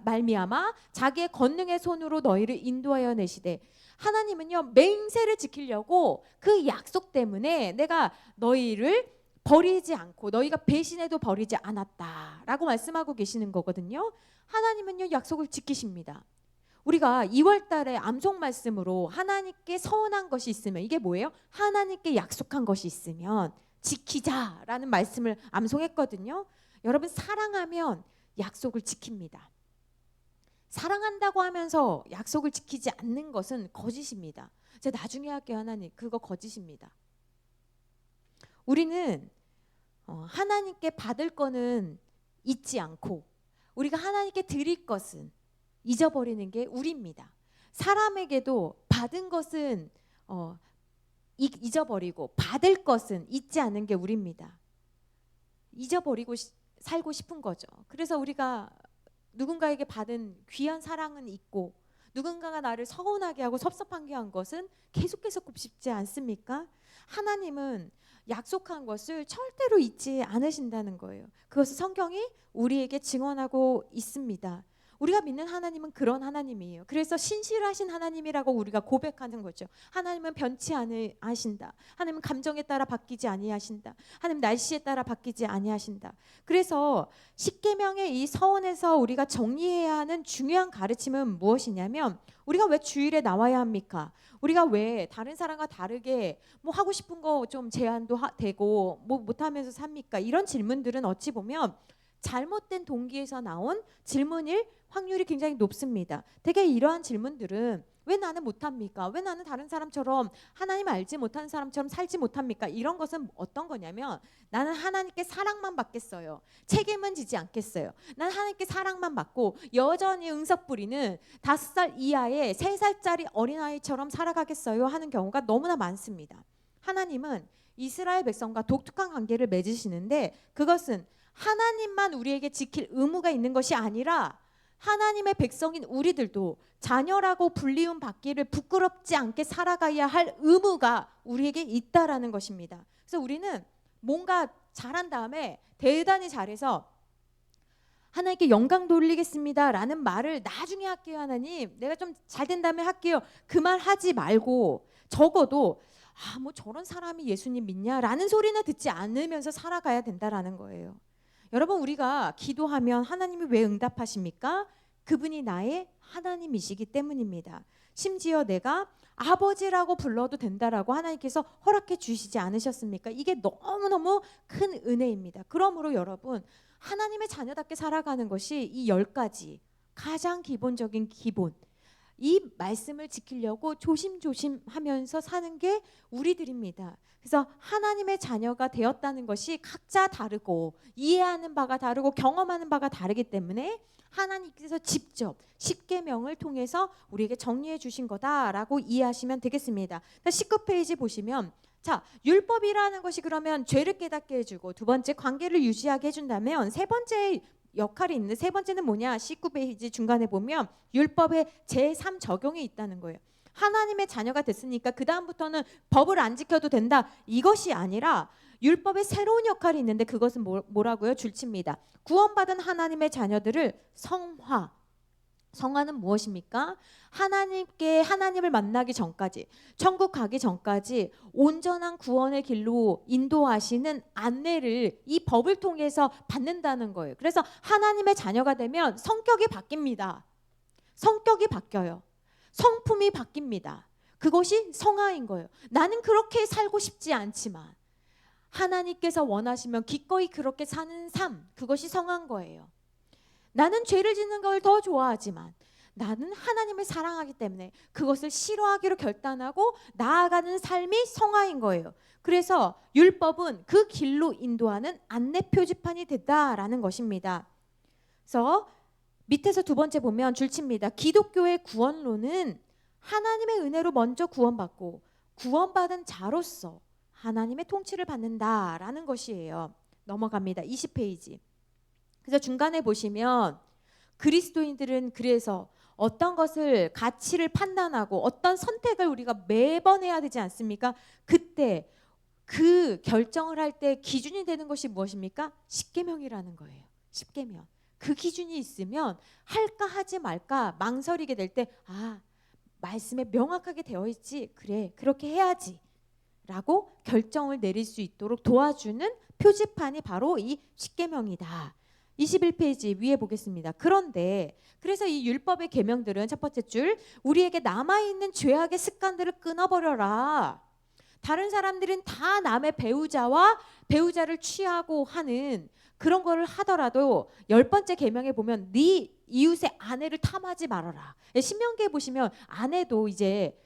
말미암아 자기의 권능의 손으로 너희를 인도하여 내시되 하나님은요, 맹세를 지키려고 그 약속 때문에 내가 너희를 버리지 않고 너희가 배신해도 버리지 않았다라고 말씀하고 계시는 거거든요. 하나님은요 약속을 지키십니다. 우리가 2월 달에 암송 말씀으로 하나님께 서운한 것이 있으면 이게 뭐예요? 하나님께 약속한 것이 있으면 지키자라는 말씀을 암송했거든요. 여러분 사랑하면 약속을 지킵니다. 사랑한다고 하면서 약속을 지키지 않는 것은 거짓입니다. 제가 나중에 할게요. 하나님 그거 거짓입니다. 우리는 하나님께 받을 거는 잊지 않고 우리가 하나님께 드릴 것은 잊어버리는 게 우리입니다. 사람에게도 받은 것은 잊어버리고 받을 것은 잊지 않는 게 우리입니다. 잊어버리고 살고 싶은 거죠. 그래서 우리가 누군가에게 받은 귀한 사랑은 있고 누군가가 나를 서운하게 하고 섭섭하게 한 것은 계속해서 곱씹지 않습니까? 하나님은 약속한 것을 절대로 잊지 않으신다는 거예요. 그것을 성경이 우리에게 증언하고 있습니다. 우리가 믿는 하나님은 그런 하나님이에요. 그래서 신실하신 하나님이라고 우리가 고백하는 거죠. 하나님은 변치 아니하신다. 하나님은 감정에 따라 바뀌지 아니하신다. 하나님 날씨에 따라 바뀌지 아니하신다. 그래서 십계명의 이 서원에서 우리가 정리해야 하는 중요한 가르침은 무엇이냐면 우리가 왜 주일에 나와야 합니까? 우리가 왜 다른 사람과 다르게 뭐 하고 싶은 거 좀 제한도 되고 뭐 못하면서 삽니까? 이런 질문들은 어찌 보면 잘못된 동기에서 나온 질문일 확률이 굉장히 높습니다. 되게 이러한 질문들은 왜 나는 못합니까? 왜 나는 다른 사람처럼 하나님 알지 못하는 사람처럼 살지 못합니까? 이런 것은 어떤 거냐면 나는 하나님께 사랑만 받겠어요. 책임은 지지 않겠어요. 나는 하나님께 사랑만 받고 여전히 응석 부리는 5살 이하의 3살짜리 어린아이처럼 살아가겠어요 하는 경우가 너무나 많습니다. 하나님은 이스라엘 백성과 독특한 관계를 맺으시는데 그것은 하나님만 우리에게 지킬 의무가 있는 것이 아니라 하나님의 백성인 우리들도 자녀라고 불리움 받기를 부끄럽지 않게 살아가야 할 의무가 우리에게 있다라는 것입니다. 그래서 우리는 뭔가 잘한 다음에 대단히 잘해서 하나님께 영광 돌리겠습니다라는 말을 나중에 할게요. 하나님 내가 좀 잘된 다음에 할게요. 그 말 하지 말고 적어도 뭐 저런 사람이 예수님 믿냐라는 소리는 듣지 않으면서 살아가야 된다라는 거예요. 여러분 우리가 기도하면 하나님이 왜 응답하십니까? 그분이 나의 하나님이시기 때문입니다. 심지어 내가 아버지라고 불러도 된다라고 하나님께서 허락해 주시지 않으셨습니까? 이게 너무너무 큰 은혜입니다. 그러므로 여러분 하나님의 자녀답게 살아가는 것이 이 10가지 가장 기본적인 기본 이 말씀을 지키려고 조심조심 하면서 사는 게 우리들입니다. 그래서 하나님의 자녀가 되었다는 것이 각자 다르고 이해하는 바가 다르고 경험하는 바가 다르기 때문에 하나님께서 직접 십계명을 통해서 우리에게 정리해 주신 거다라고 이해하시면 되겠습니다. 19페이지 보시면 자, 율법이라는 것이 그러면 죄를 깨닫게 해주고 두 번째 관계를 유지하게 해준다면 세 번째 역할이 있는데 세 번째는 뭐냐? 19페이지 중간에 보면 율법의 제3 적용이 있다는 거예요. 하나님의 자녀가 됐으니까 그 다음부터는 법을 안 지켜도 된다. 이것이 아니라 율법의 새로운 역할이 있는데 그것은 뭐라고요? 줄칩니다. 구원받은 하나님의 자녀들을 성화. 성화는 무엇입니까? 하나님을 만나기 전까지 천국 가기 전까지 온전한 구원의 길로 인도하시는 안내를 이 법을 통해서 받는다는 거예요. 그래서 하나님의 자녀가 되면 성격이 바뀝니다. 성격이 바뀌어요. 성품이 바뀝니다. 그것이 성화인 거예요. 나는 그렇게 살고 싶지 않지만 하나님께서 원하시면 기꺼이 그렇게 사는 삶, 그것이 성화인 거예요. 나는 죄를 짓는 걸 더 좋아하지만 나는 하나님을 사랑하기 때문에 그것을 싫어하기로 결단하고 나아가는 삶이 성화인 거예요. 그래서 율법은 그 길로 인도하는 안내 표지판이 됐다라는 것입니다. 그래서 밑에서 두 번째 보면 줄칩니다. 기독교의 구원론은 하나님의 은혜로 먼저 구원받고 구원받은 자로서 하나님의 통치를 받는다라는 것이에요. 넘어갑니다. 20페이지. 그래서 중간에 보시면 그리스도인들은 그래서 어떤 것을 가치를 판단하고 어떤 선택을 우리가 매번 해야 되지 않습니까? 그때 그 결정을 할 때 기준이 되는 것이 무엇입니까? 십계명이라는 거예요. 십계명. 그 기준이 있으면 할까 하지 말까 망설이게 될 때 말씀에 명확하게 되어 있지. 그래 그렇게 해야지 라고 결정을 내릴 수 있도록 도와주는 표지판이 바로 이 십계명이다. 21페이지 위에 보겠습니다. 그런데 그래서 이 율법의 계명들은 첫 번째 줄, 우리에게 남아있는 죄악의 습관들을 끊어버려라. 다른 사람들은 다 남의 배우자를 취하고 하는 그런 거를 하더라도 10번째 계명에 보면 네 이웃의 아내를 탐하지 말아라. 신명기에 보시면 아내도 이제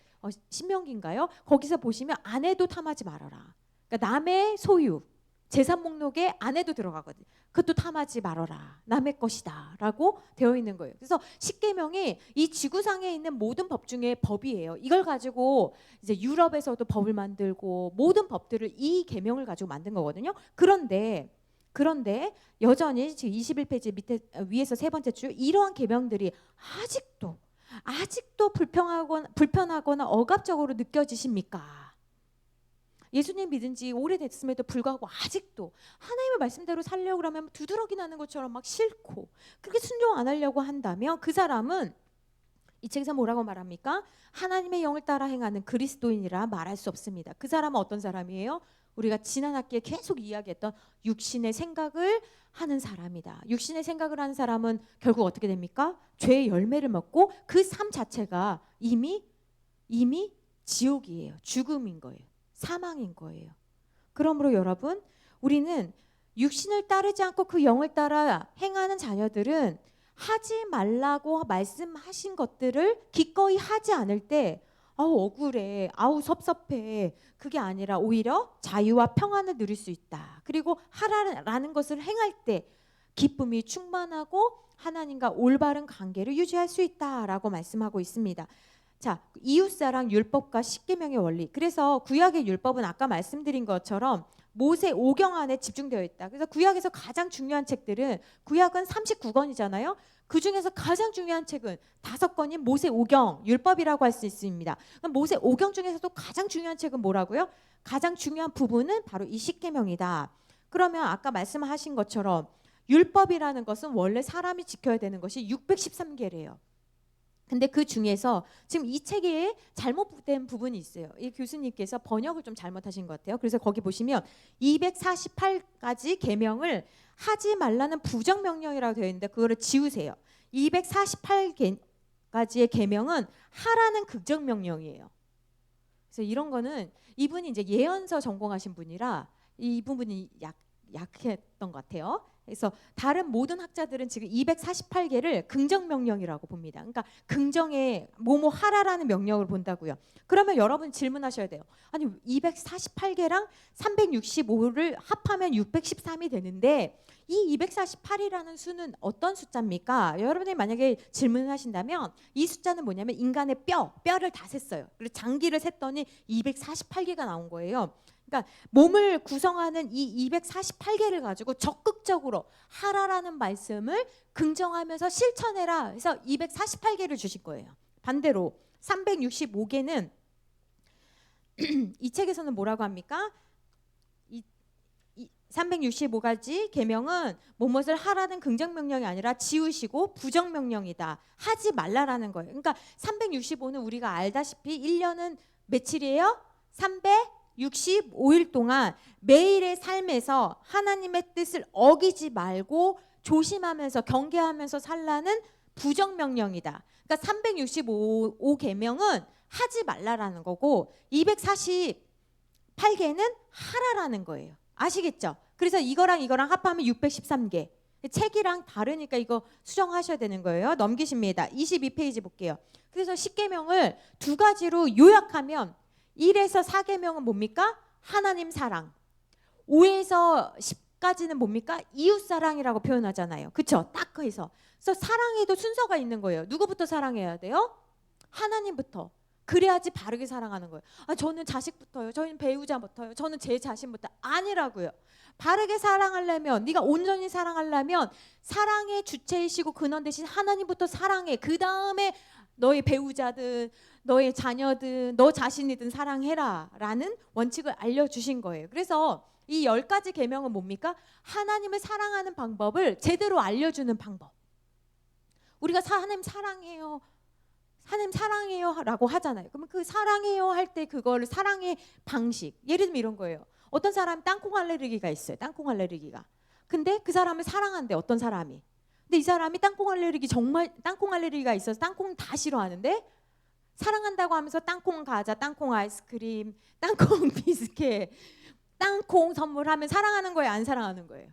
신명기인가요? 거기서 보시면 아내도 탐하지 말아라. 그러니까 남의 소유, 재산 목록에 아내도 들어가거든요. 그것도 탐하지 말아라. 남의 것이다 라고 되어 있는 거예요. 그래서 십계명이 이 지구상에 있는 모든 법 중에 법이에요. 이걸 가지고 이제 유럽에서도 법을 만들고 모든 법들을 이 계명을 가지고 만든 거거든요. 그런데 여전히 지금 21페이지 밑에 위에서 세 번째 줄, 이러한 계명들이 아직도 불편하거나 억압적으로 느껴지십니까? 예수님 믿은 지 오래됐음에도 불구하고 아직도 하나님의 말씀대로 살려고 그러면 두드러기 나는 것처럼 막 싫고 그렇게 순종 안 하려고 한다면 그 사람은 이 책에서 뭐라고 말합니까? 하나님의 영을 따라 행하는 그리스도인이라 말할 수 없습니다. 그 사람은 어떤 사람이에요? 우리가 지난 학기에 계속 이야기했던 육신의 생각을 하는 사람이다. 육신의 생각을 하는 사람은 결국 어떻게 됩니까? 죄의 열매를 먹고 그 삶 자체가 이미 지옥이에요. 죽음인 거예요. 사망인 거예요. 그러므로 여러분, 우리는 육신을 따르지 않고 그 영을 따라 행하는 자녀들은 하지 말라고 말씀하신 것들을 기꺼이 하지 않을 때 아우 억울해, 아우 섭섭해, 그게 아니라 오히려 자유와 평안을 누릴 수 있다. 그리고 하라는 것을 행할 때 기쁨이 충만하고 하나님과 올바른 관계를 유지할 수 있다라고 말씀하고 있습니다. 자, 이웃사랑 율법과 십계명의 원리. 그래서 구약의 율법은 아까 말씀드린 것처럼 모세 오경 안에 집중되어 있다. 그래서 구약에서 가장 중요한 책들은, 구약은 39권이잖아요. 그 중에서 가장 중요한 책은 5권인 모세 오경 율법이라고 할 수 있습니다. 그럼 모세 오경 중에서도 가장 중요한 책은 뭐라고요? 가장 중요한 부분은 바로 이 십계명이다. 그러면 아까 말씀하신 것처럼 율법이라는 것은 원래 사람이 지켜야 되는 것이 613개래요. 근데 그 중에서 지금 이 책에 잘못된 부분이 있어요. 이 교수님께서 번역을 좀 잘못하신 것 같아요. 그래서 거기 보시면 248가지 계명을 하지 말라는 부정명령이라고 되어 있는데 그거를 지우세요. 248가지의 계명은 하라는 긍정명령이에요. 그래서 이런 거는 이분이 이제 예언서 전공하신 분이라 이 부분이 약했던 것 같아요. 그래서 다른 모든 학자들은 지금 248개를 긍정명령이라고 봅니다. 그러니까 긍정의 뭐뭐 하라라는 명령을 본다고요. 그러면 여러분 질문하셔야 돼요. 아니 248개랑 365를 합하면 613이 되는데 이 248이라는 수는 어떤 숫자입니까? 여러분이 만약에 질문을 하신다면 이 숫자는 뭐냐면 인간의 뼈를 다 셌어요. 그리고 장기를 셌더니 248개가 나온 거예요. 그러니까 몸을 구성하는 이 248개를 가지고 적극적으로 하라라는 말씀을 긍정하면서 실천해라 해서 248개를 주실 거예요. 반대로 365개는 이 책에서는 뭐라고 합니까? 365가지 계명은 무엇을 하라는 긍정명령이 아니라 지우시고 부정명령이다. 하지 말라라는 거예요. 그러니까 365는 우리가 알다시피 1년은 며칠이에요? 365일 동안 매일의 삶에서 하나님의 뜻을 어기지 말고 조심하면서 경계하면서 살라는 부정명령이다. 그러니까 365계명은 하지 말라라는 거고 248개는 하라라는 거예요. 아시겠죠? 그래서 이거랑 합하면 613개. 책이랑 다르니까 이거 수정하셔야 되는 거예요. 넘기십니다. 22페이지 볼게요. 그래서 10계명을 두 가지로 요약하면 1에서 4계명은 뭡니까? 하나님 사랑. 5에서 10까지는 뭡니까? 이웃 사랑이라고 표현하잖아요. 그렇죠? 딱 해서. 그래서 사랑에도 순서가 있는 거예요. 누구부터 사랑해야 돼요? 하나님부터. 그래야지 바르게 사랑하는 거예요. 아, 저는 자식부터요. 저는 배우자부터요. 저는 제 자신부터. 아니라고요. 바르게 사랑하려면, 네가 온전히 사랑하려면 사랑의 주체이시고 근원 대신 하나님부터 사랑해. 그 다음에 너의 배우자든 너의 자녀든 너 자신이든 사랑해라 라는 원칙을 알려주신 거예요. 그래서 이 10가지 계명은 뭡니까? 하나님을 사랑하는 방법을 제대로 알려주는 방법. 우리가 하나님 사랑해요 라고 하잖아요. 그러면 그 사랑해요 할 때 그거를 사랑의 방식, 예를 들면 이런 거예요. 어떤 사람 땅콩 알레르기가 있어요. 땅콩 알레르기가. 근데 그 사람을 사랑한대, 어떤 사람이. 근데 이 사람이 땅콩 알레르기가 있어서 땅콩 다 싫어하는데 사랑한다고 하면서 땅콩 과자, 땅콩 아이스크림, 땅콩 비스켓, 땅콩 선물하면 사랑하는 거예요, 안 사랑하는 거예요?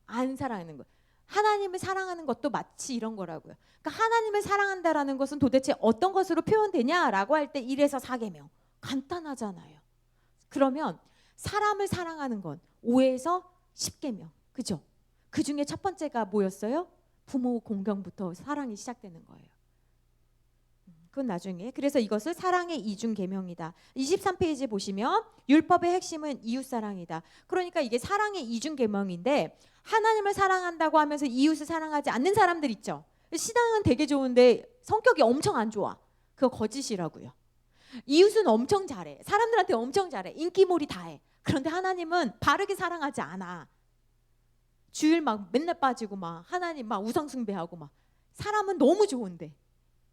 안 사랑하는 거예요. 하나님을 사랑하는 것도 마치 이런 거라고요. 그러니까 하나님을 사랑한다라는 것은 도대체 어떤 것으로 표현되냐라고 할 때 1에서 4계명. 간단하잖아요. 그러면 사람을 사랑하는 건 5에서 10계명. 그죠? 그 중에 첫 번째가 뭐였어요? 부모 공경부터 사랑이 시작되는 거예요. 그건 나중에. 그래서 이것을 사랑의 이중 계명이다. 23페이지 보시면 율법의 핵심은 이웃사랑이다. 그러니까 이게 사랑의 이중 계명인데 하나님을 사랑한다고 하면서 이웃을 사랑하지 않는 사람들 있죠. 신앙은 되게 좋은데 성격이 엄청 안 좋아. 그거 거짓이라고요. 이웃은 엄청 잘해. 사람들한테 엄청 잘해. 인기몰이 다 해. 그런데 하나님은 바르게 사랑하지 않아. 주일 막 맨날 빠지고 막 하나님 막 우상숭배하고 막 사람은 너무 좋은데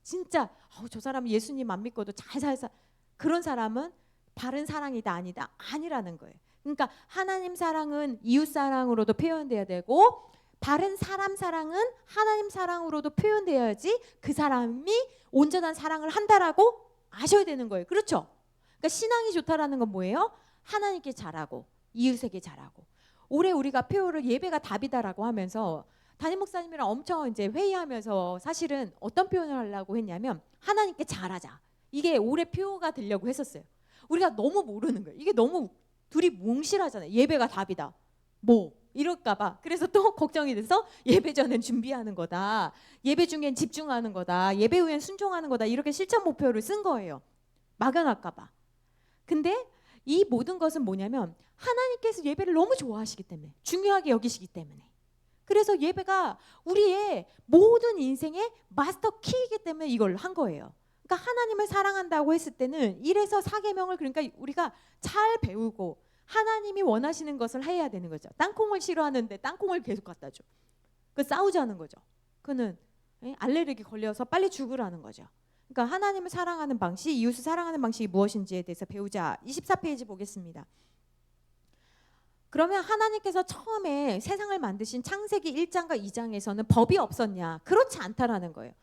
진짜 저 사람은 예수님 안 믿고도 잘 살사 그런 사람은 바른 사랑이다 아니다 아니라는 거예요. 그러니까 하나님 사랑은 이웃 사랑으로도 표현돼야 되고 바른 사람 사랑은 하나님 사랑으로도 표현돼야지 그 사람이 온전한 사랑을 한다라고 아셔야 되는 거예요. 그렇죠? 그러니까 신앙이 좋다라는 건 뭐예요? 하나님께 잘하고 이웃에게 잘하고. 올해 우리가 표어를 예배가 답이다라고 하면서 담임 목사님이랑 엄청 이제 회의하면서 사실은 어떤 표현을 하려고 했냐면 하나님께 잘하자. 이게 올해 표어가 되려고 했었어요. 우리가 너무 모르는 거예요. 이게 너무 둘이 뭉실하잖아요. 예배가 답이다. 뭐 이럴까 봐. 그래서 또 걱정이 돼서 예배 전엔 준비하는 거다. 예배 중엔 집중하는 거다. 예배 후엔 순종하는 거다. 이렇게 실천 목표를 쓴 거예요. 막연할까 봐. 근데 이 모든 것은 뭐냐면 하나님께서 예배를 너무 좋아하시기 때문에 중요하게 여기시기 때문에 그래서 예배가 우리의 모든 인생의 마스터 키이기 때문에 이걸 한 거예요. 그러니까 하나님을 사랑한다고 했을 때는 1에서 4계명을 그러니까 우리가 잘 배우고 하나님이 원하시는 것을 해야 되는 거죠. 땅콩을 싫어하는데 땅콩을 계속 갖다 줘. 그 싸우자는 거죠. 그는 알레르기 걸려서 빨리 죽으라는 거죠. 그러니까 하나님을 사랑하는 방식, 이웃을 사랑하는 방식이 무엇인지에 대해서 배우자. 24페이지 보겠습니다. 그러면 하나님께서 처음에 세상을 만드신 창세기 1장과 2장에서는 법이 없었냐? 그렇지 않다라는 거예요.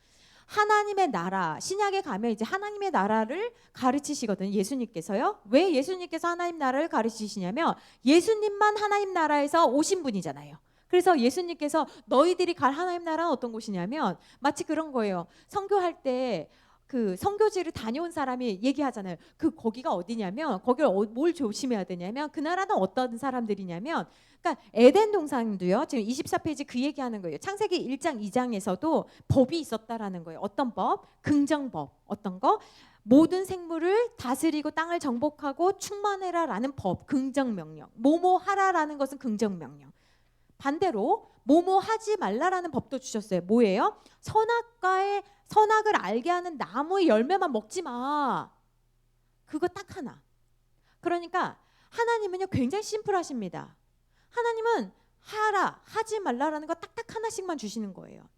하나님의 나라, 신약에 가면 이제 하나님의 나라를 가르치시거든요. 예수님께서요. 왜 예수님께서 하나님 나라를 가르치시냐면 예수님만 하나님 나라에서 오신 분이잖아요. 그래서 예수님께서 너희들이 갈 하나님 나라는 어떤 곳이냐면 마치 그런 거예요. 선교할 때 그 선교지를 다녀온 사람이 얘기하잖아요. 거기가 어디냐면 거기를 뭘 조심해야 되냐면 그 나라는 어떤 사람들이냐면 그러니까 에덴 동산도요. 지금 24페이지 그 얘기하는 거예요. 창세기 1장 2장에서도 법이 있었다라는 거예요. 어떤 법? 긍정법. 어떤 거? 모든 생물을 다스리고 땅을 정복하고 충만해라라는 법. 긍정명령. 뭐뭐 하라라는 것은 긍정명령. 반대로 뭐뭐 하지 말라라는 법도 주셨어요. 뭐예요? 선악을 알게 하는 나무의 열매만 먹지 마. 그거 딱 하나. 그러니까 하나님은요 굉장히 심플하십니다. 하나님은 하라, 하지 말라라는 거 딱딱 하나씩만 주시는 거예요.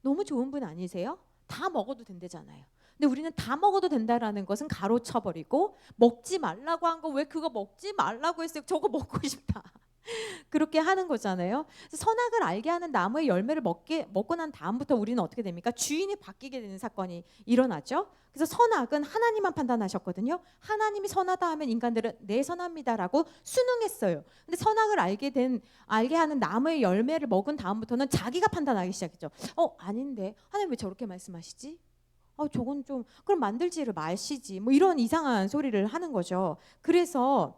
너무 좋은 분 아니세요? 다 먹어도 된다잖아요. 근데 우리는 다 먹어도 된다라는 것은 가로쳐버리고 먹지 말라고 한 거 왜 그거 먹지 말라고 했어요? 저거 먹고 싶다. 그렇게 하는 거잖아요. 선악을 알게 하는 나무의 열매를 먹고 난 다음부터 우리는 어떻게 됩니까? 주인이 바뀌게 되는 사건이 일어나죠. 그래서 선악은 하나님만 판단하셨거든요. 하나님이 선하다 하면 인간들은 네 선합니다라고 순응했어요. 근데 선악을 알게 하는 나무의 열매를 먹은 다음부터는 자기가 판단하기 시작했죠. 아닌데 하나님 왜 저렇게 말씀하시지? 저건 좀 그럼 만들지를 마시지. 뭐 이런 이상한 소리를 하는 거죠. 그래서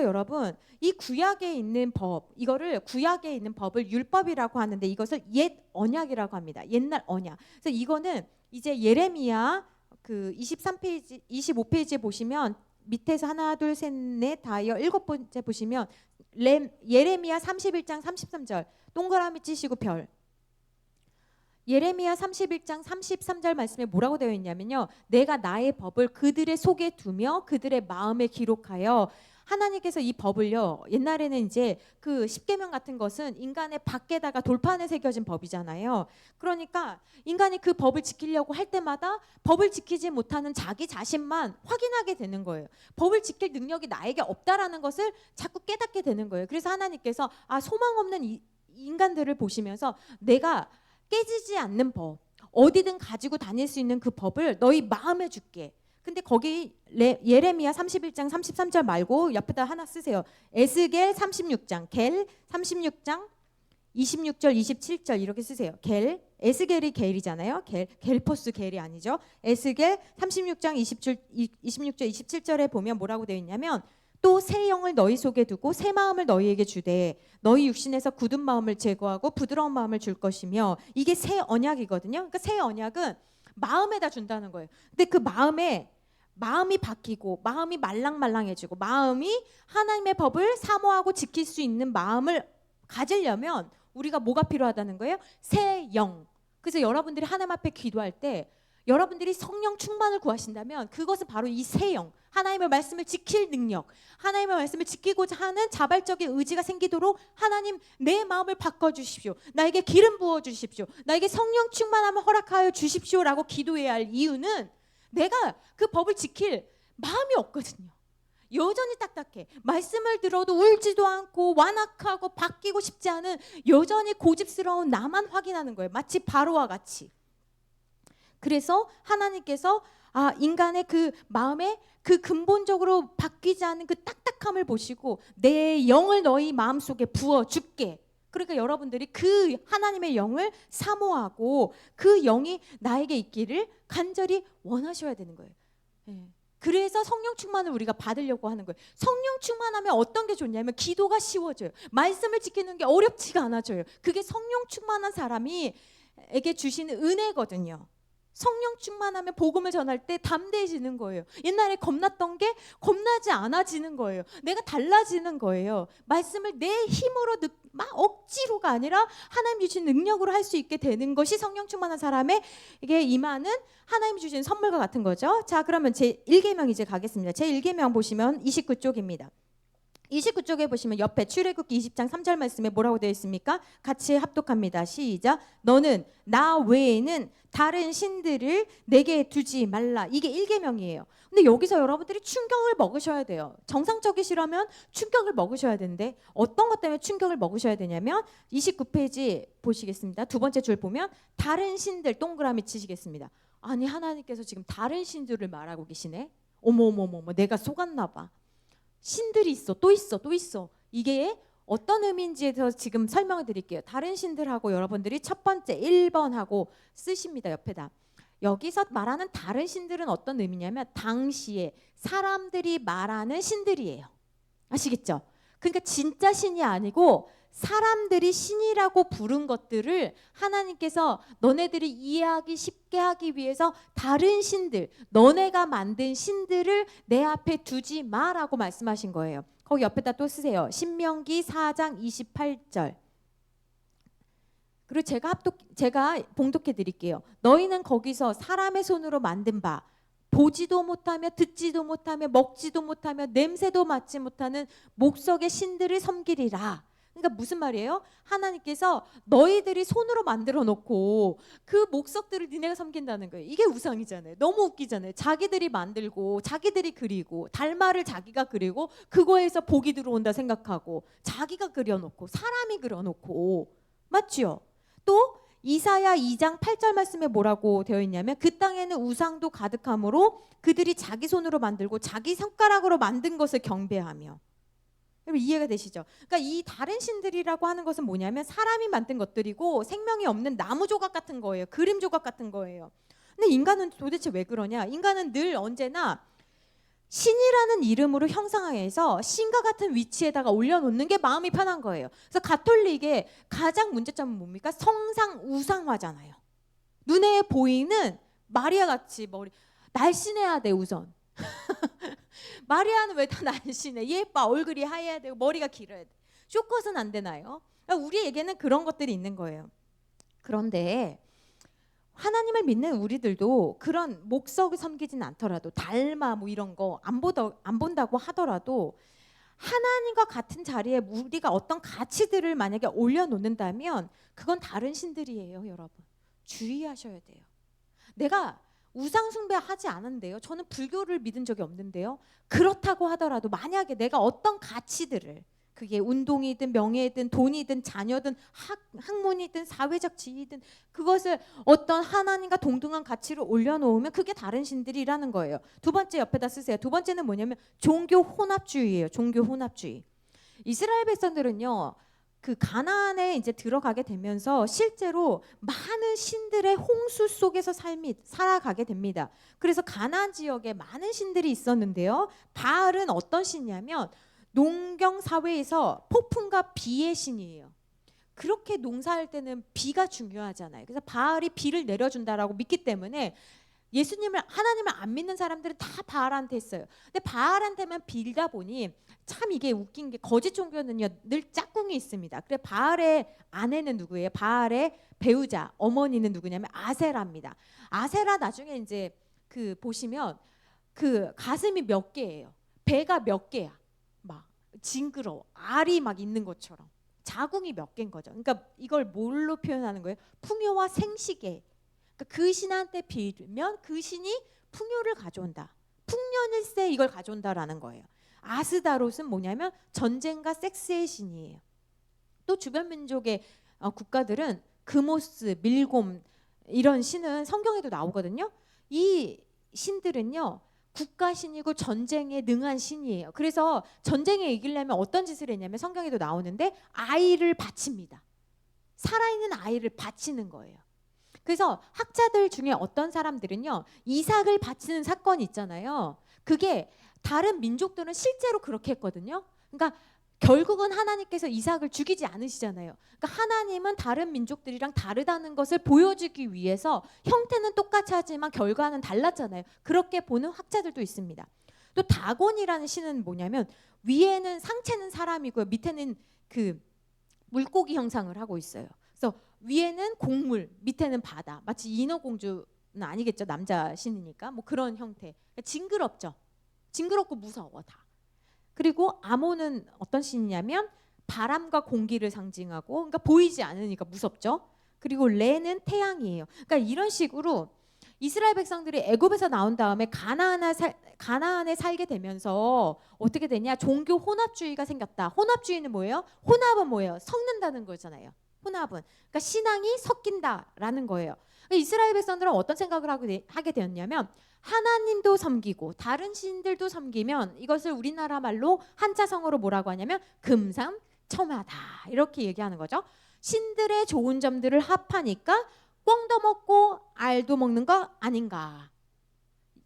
여러분 이 구약에 있는 법 이거를 구약에 있는 법을 율법이라고 하는데 이것을 옛 언약이라고 합니다. 옛날 언약. 그래서 이거는 이제 예레미야 그 23페이지 25페이지에 보시면 밑에서 하나 둘 셋 넷 다이어 7번째 보시면 예레미야 31장 33절 동그라미 치시고 별. 예레미야 31장 33절 말씀에 뭐라고 되어 있냐면요. 내가 나의 법을 그들의 속에 두며 그들의 마음에 기록하여 하나님께서 이 법을요, 옛날에는 이제 그 십계명 같은 것은 인간의 밖에다가 돌판에 새겨진 법이잖아요. 그러니까 인간이 그 법을 지키려고 할 때마다 법을 지키지 못하는 자기 자신만 확인하게 되는 거예요. 법을 지킬 능력이 나에게 없다라는 것을 자꾸 깨닫게 되는 거예요. 그래서 하나님께서 소망 없는 인간들을 보시면서 내가 깨지지 않는 법, 어디든 가지고 다닐 수 있는 그 법을 너희 마음에 줄게. 근데 거기 예레미야 31장 33절 말고 옆에다 하나 쓰세요. 에스겔 36장, 겔 36장 26절 27절 이렇게 쓰세요. 겔, 에스겔이 겔이잖아요. 겔포스 겔이 아니죠. 에스겔 36장 26절 27절에 보면 뭐라고 되어 있냐면 또 새 영을 너희 속에 두고 새 마음을 너희에게 주되 너희 육신에서 굳은 마음을 제거하고 부드러운 마음을 줄 것이며 이게 새 언약이거든요. 그러니까 새 언약은 마음에다 준다는 거예요. 근데 그 마음이 바뀌고 마음이 말랑말랑해지고 마음이 하나님의 법을 사모하고 지킬 수 있는 마음을 가지려면 우리가 뭐가 필요하다는 거예요? 새 영. 그래서 여러분들이 하나님 앞에 기도할 때 여러분들이 성령 충만을 구하신다면 그것은 바로 이 새 영, 하나님의 말씀을 지킬 능력, 하나님의 말씀을 지키고자 하는 자발적인 의지가 생기도록 하나님 내 마음을 바꿔주십시오. 나에게 기름 부어주십시오. 나에게 성령 충만함을 허락하여 주십시오라고 기도해야 할 이유는 내가 그 법을 지킬 마음이 없거든요. 여전히 딱딱해. 말씀을 들어도 울지도 않고 완악하고 바뀌고 싶지 않은 여전히 고집스러운 나만 확인하는 거예요. 마치 바로와 같이. 그래서 하나님께서 인간의 그 마음에 그 근본적으로 바뀌지 않은 그 딱딱함을 보시고 내 영을 너희 마음속에 부어줄게. 그러니까 여러분들이 그 하나님의 영을 사모하고 그 영이 나에게 있기를 간절히 원하셔야 되는 거예요. 그래서 성령 충만을 우리가 받으려고 하는 거예요. 성령 충만하면 어떤 게 좋냐면 기도가 쉬워져요. 말씀을 지키는 게 어렵지가 않아져요. 그게 성령 충만한 사람이 에게 주시는 은혜거든요. 성령 충만하면 복음을 전할 때 담대해지는 거예요. 옛날에 겁났던 게 겁나지 않아지는 거예요. 내가 달라지는 거예요. 말씀을 내 힘으로 막 억지로가 아니라 하나님 주신 능력으로 할 수 있게 되는 것이 성령 충만한 사람에게 임하는 하나님 주신 선물과 같은 거죠. 자, 그러면 제 1계명 이제 가겠습니다. 제 1계명 보시면 29쪽입니다. 29쪽에 보시면 옆에 출애굽기 20장 3절 말씀에 뭐라고 되어 있습니까? 같이 합독합니다. 시작. 너는 나 외에는 다른 신들을 내게 두지 말라. 이게 1계명이에요. 근데 여기서 여러분들이 충격을 먹으셔야 돼요. 정상적이시라면 충격을 먹으셔야 되는데 어떤 것 때문에 충격을 먹으셔야 되냐면 29페이지 보시겠습니다. 두 번째 줄 보면 다른 신들 동그라미 치시겠습니다. 아니 하나님께서 지금 다른 신들을 말하고 계시네. 어머머머머 내가 속았나 봐. 신들이 있어. 또 있어. 또 있어. 이게 어떤 의미인지에 대해서 지금 설명을 드릴게요. 다른 신들하고 여러분들이 첫 번째 1번하고 쓰십니다. 옆에다. 여기서 말하는 다른 신들은 어떤 의미냐면 당시에 사람들이 말하는 신들이에요. 아시겠죠? 그러니까 진짜 신이 아니고 사람들이 신이라고 부른 것들을 하나님께서 너네들이 이해하기 쉽게 하기 위해서 다른 신들, 너네가 만든 신들을 내 앞에 두지 마라고 말씀하신 거예요. 거기 옆에다 또 쓰세요. 신명기 4장 28절. 그리고 제가 봉독해 드릴게요. 너희는 거기서 사람의 손으로 만든 바 보지도 못하며 듣지도 못하며 먹지도 못하며 냄새도 맡지 못하는 목석의 신들을 섬기리라. 그러니까 무슨 말이에요? 하나님께서 너희들이 손으로 만들어 놓고 그 목석들을 니네가 섬긴다는 거예요. 이게 우상이잖아요. 너무 웃기잖아요. 자기들이 만들고 자기들이 그리고 달마를 자기가 그리고 그거에서 복이 들어온다 생각하고 자기가 그려놓고 사람이 그려놓고 맞죠? 또 이사야 2장 8절 말씀에 뭐라고 되어 있냐면 그 땅에는 우상도 가득하므로 그들이 자기 손으로 만들고 자기 손가락으로 만든 것을 경배하며. 이해가 되시죠? 그러니까 이 다른 신들이라고 하는 것은 뭐냐면 사람이 만든 것들이고 생명이 없는 나무 조각 같은 거예요. 그림 조각 같은 거예요. 근데 인간은 도대체 왜 그러냐? 인간은 늘 언제나 신이라는 이름으로 형상화해서 신과 같은 위치에다가 올려놓는 게 마음이 편한 거예요. 그래서 가톨릭의 가장 문제점은 뭡니까? 성상 우상화잖아요. 눈에 보이는 마리아 같이 머리 날씬해야 돼 우선. 마리아는 왜 다 날씬해? 예뻐. 얼굴이 하얘야 되고 머리가 길어야 돼. 쇼컷은 안 되나요? 그러니까 우리에게는 그런 것들이 있는 거예요. 그런데 하나님을 믿는 우리들도 그런 목석을 섬기진 않더라도 달마 뭐 이런 거 안 본다고 하더라도 하나님과 같은 자리에 우리가 어떤 가치들을 만약에 올려놓는다면 그건 다른 신들이에요, 여러분. 주의하셔야 돼요. 내가 우상 숭배하지 않은데요. 저는 불교를 믿은 적이 없는데요. 그렇다고 하더라도 만약에 내가 어떤 가치들을, 그게 운동이든 명예든 돈이든 자녀든 학문이든 사회적 지위든, 그것을 어떤 하나님과 동등한 가치를 올려놓으면 그게 다른 신들이라는 거예요. 두 번째 옆에다 쓰세요. 두 번째는 뭐냐면 종교 혼합주의예요. 종교 혼합주의. 이스라엘 백성들은요, 그 가나안에 이제 들어가게 되면서 실제로 많은 신들의 홍수 속에서 살아가게 됩니다. 그래서 가나안 지역에 많은 신들이 있었는데요. 바알은 어떤 신이냐면 농경 사회에서 폭풍과 비의 신이에요. 그렇게 농사할 때는 비가 중요하잖아요. 그래서 바알이 비를 내려준다라고 믿기 때문에 하나님을 안 믿는 사람들은 다 바알한테 했어요. 근데 바알한테만 빌다 보니 참 이게 웃긴 게, 거짓 종교는요 늘 짝꿍이 있습니다. 그래 바알의 아내는 누구예요? 바알의 배우자 어머니는 누구냐면 아세라입니다. 아세라 나중에 이제 그 보시면 그 가슴이 몇 개예요. 배가 몇 개야. 막 징그러워. 알이 막 있는 것처럼 자궁이 몇 개인 거죠. 그러니까 이걸 뭘로 표현하는 거예요? 풍요와 생식에. 그 신한테 빌면 그 신이 풍요를 가져온다. 풍년일세 이걸 가져온다라는 거예요. 아스다롯은 뭐냐면 전쟁과 섹스의 신이에요. 또 주변 민족의 국가들은 그모스, 밀곰 이런 신은 성경에도 나오거든요. 이 신들은요 국가 신이고 전쟁에 능한 신이에요. 그래서 전쟁에 이기려면 어떤 짓을 했냐면 성경에도 나오는데 아이를 바칩니다. 살아있는 아이를 바치는 거예요. 그래서 학자들 중에 어떤 사람들은요 이삭을 바치는 사건이 있잖아요. 그게 다른 민족들은 실제로 그렇게 했거든요. 그러니까 결국은 하나님께서 이삭을 죽이지 않으시잖아요. 그러니까 하나님은 다른 민족들이랑 다르다는 것을 보여주기 위해서 형태는 똑같이 하지만 결과는 달랐잖아요. 그렇게 보는 학자들도 있습니다. 또 다곤이라는 신은 뭐냐면 위에는 상체는 사람이고요. 밑에는 그 물고기 형상을 하고 있어요. 그래서 위에는 곡물, 밑에는 바다. 마치 인어공주는 아니겠죠. 남자 신이니까. 뭐 그런 형태. 징그럽죠. 징그럽고 무서워 다. 그리고 아몬은 어떤 신이냐면 바람과 공기를 상징하고, 그러니까 보이지 않으니까 무섭죠. 그리고 레는 태양이에요. 그러니까 이런 식으로 이스라엘 백성들이 애굽에서 나온 다음에 가나안에 살게 되면서 어떻게 되냐? 종교 혼합주의가 생겼다. 혼합주의는 뭐예요? 혼합은 뭐예요? 섞는다는 거잖아요. 혼합은 그러니까 신앙이 섞인다라는 거예요. 이스라엘 백성들은 어떤 생각을 하게 되었냐면 하나님도 섬기고 다른 신들도 섬기면 이것을 우리나라 말로 한자성어로 뭐라고 하냐면 금상첨화다 이렇게 얘기하는 거죠. 신들의 좋은 점들을 합하니까 꿩도 먹고 알도 먹는 거 아닌가.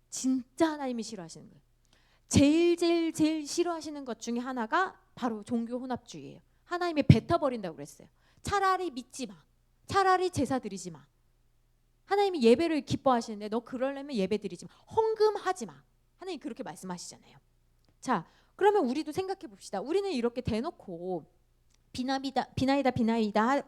진짜 하나님이 싫어하시는 거예요. 제일 싫어하시는 것 중에 하나가 바로 종교 혼합주의예요. 하나님이 뱉어버린다고 그랬어요. 차라리 믿지 마. 차라리 제사 드리지 마. 하나님이 예배를 기뻐하시는데 너 그러려면 예배 드리지 마. 헌금하지 마. 하나님 그렇게 말씀하시잖아요. 자, 그러면 우리도 생각해 봅시다. 우리는 이렇게 대놓고 비나이다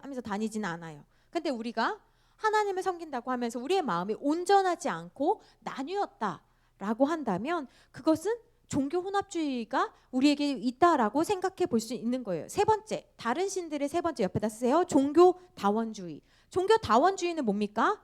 하면서 다니지는 않아요. 근데 우리가 하나님을 섬긴다고 하면서 우리의 마음이 온전하지 않고 나뉘었다라고 한다면 그것은 종교 혼합주의가 우리에게 있다라고 생각해 볼 수 있는 거예요. 세 번째, 다른 신들의 세 번째 옆에다 쓰세요. 종교 다원주의. 종교 다원주의는 뭡니까?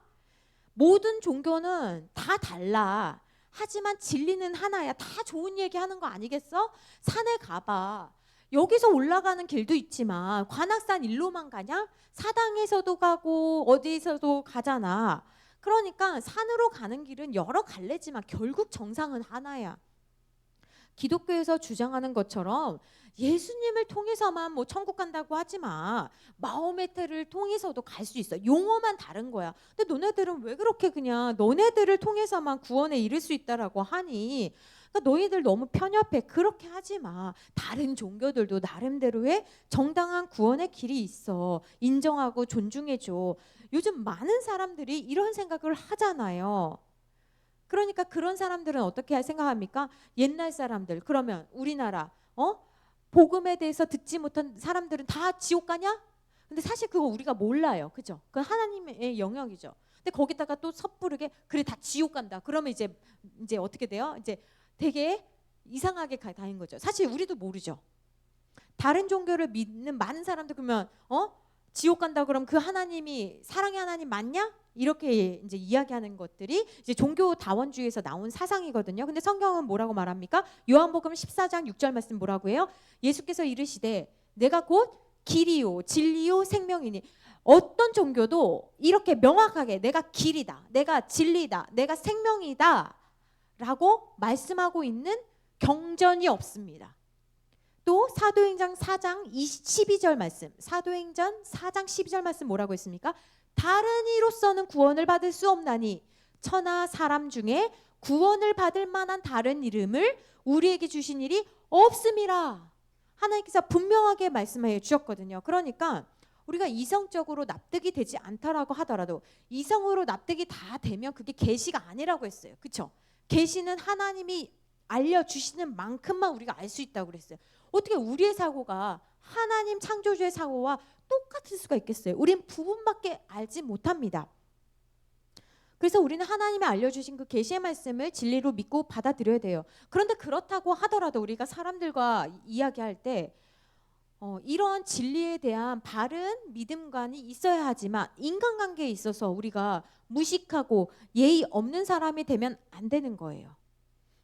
모든 종교는 다 달라. 하지만 진리는 하나야. 다 좋은 얘기 하는 거 아니겠어? 산에 가봐. 여기서 올라가는 길도 있지만 관악산 일로만 가냐? 사당에서도 가고 어디서도 가잖아. 그러니까 산으로 가는 길은 여러 갈래지만 결국 정상은 하나야. 기독교에서 주장하는 것처럼 예수님을 통해서만 뭐 천국 간다고 하지 마. 마호메트를 통해서도 갈 수 있어. 용어만 다른 거야. 근데 너네들은 왜 그렇게 그냥 너네들을 통해서만 구원에 이를 수 있다라고 하니? 그러니까 너희들 너무 편협해. 그렇게 하지 마. 다른 종교들도 나름대로의 정당한 구원의 길이 있어. 인정하고 존중해줘. 요즘 많은 사람들이 이런 생각을 하잖아요. 그러니까 그런 사람들은 어떻게 생각합니까? 옛날 사람들, 그러면 우리나라 복음에 대해서 듣지 못한 사람들은 다 지옥 가냐? 근데 사실 그거 우리가 몰라요. 그죠? 그건 하나님의 영역이죠. 근데 거기다가 또 섣부르게 그래 다 지옥 간다. 그러면 이제 어떻게 돼요? 이제 되게 이상하게 다닌 거죠. 사실 우리도 모르죠. 다른 종교를 믿는 많은 사람들 그러면 지옥 간다 그러면 그 하나님이 사랑의 하나님 맞냐? 이렇게 이제 이야기하는 것들이 이제 종교 다원주의에서 나온 사상이거든요. 근데 성경은 뭐라고 말합니까? 요한복음 14장 6절 말씀 뭐라고 해요? 예수께서 이르시되 내가 곧 길이요 진리요 생명이니. 어떤 종교도 이렇게 명확하게 내가 길이다, 내가 진리다, 내가 생명이다 라고 말씀하고 있는 경전이 없습니다. 또 사도행전 4장 12절 말씀, 사도행전 4장 12절 말씀 뭐라고 했습니까? 다른 이로서는 구원을 받을 수 없나니 천하 사람 중에 구원을 받을 만한 다른 이름을 우리에게 주신 일이 없음이라. 하나님께서 분명하게 말씀해 주셨거든요. 그러니까 우리가 이성적으로 납득이 되지 않다라고 하더라도 이성으로 납득이 다 되면 그게 계시가 아니라고 했어요. 그렇죠? 계시는 하나님이 알려주시는 만큼만 우리가 알 수 있다고 그랬어요. 어떻게 우리의 사고가 하나님 창조주의 사고와 똑같을 수가 있겠어요? 우린 부분밖에 알지 못합니다. 그래서 우리는 하나님이 알려주신 그 계시의 말씀을 진리로 믿고 받아들여야 돼요. 그런데 그렇다고 하더라도 우리가 사람들과 이야기할 때 이런 진리에 대한 바른 믿음관이 있어야 하지만 인간관계에 있어서 우리가 무식하고 예의 없는 사람이 되면 안 되는 거예요.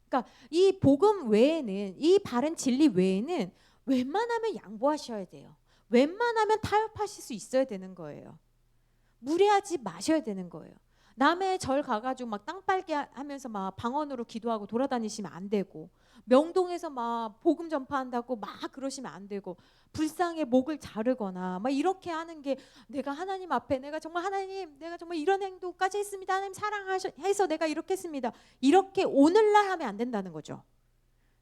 그러니까 이 복음 외에는, 이 바른 진리 외에는 웬만하면 양보하셔야 돼요. 웬만하면 타협하실 수 있어야 되는 거예요. 무례하지 마셔야 되는 거예요. 남의 절 가가지고 막 땅 빨기 하면서 막 방언으로 기도하고 돌아다니시면 안 되고, 명동에서 막 복음 전파한다고 막 그러시면 안 되고, 불쌍히 목을 자르거나 막 이렇게 하는 게 내가 하나님 앞에 내가 정말 하나님 내가 정말 이런 행동까지 했습니다. 하나님 사랑해서 내가 이렇게 했습니다. 이렇게 오늘날 하면 안 된다는 거죠.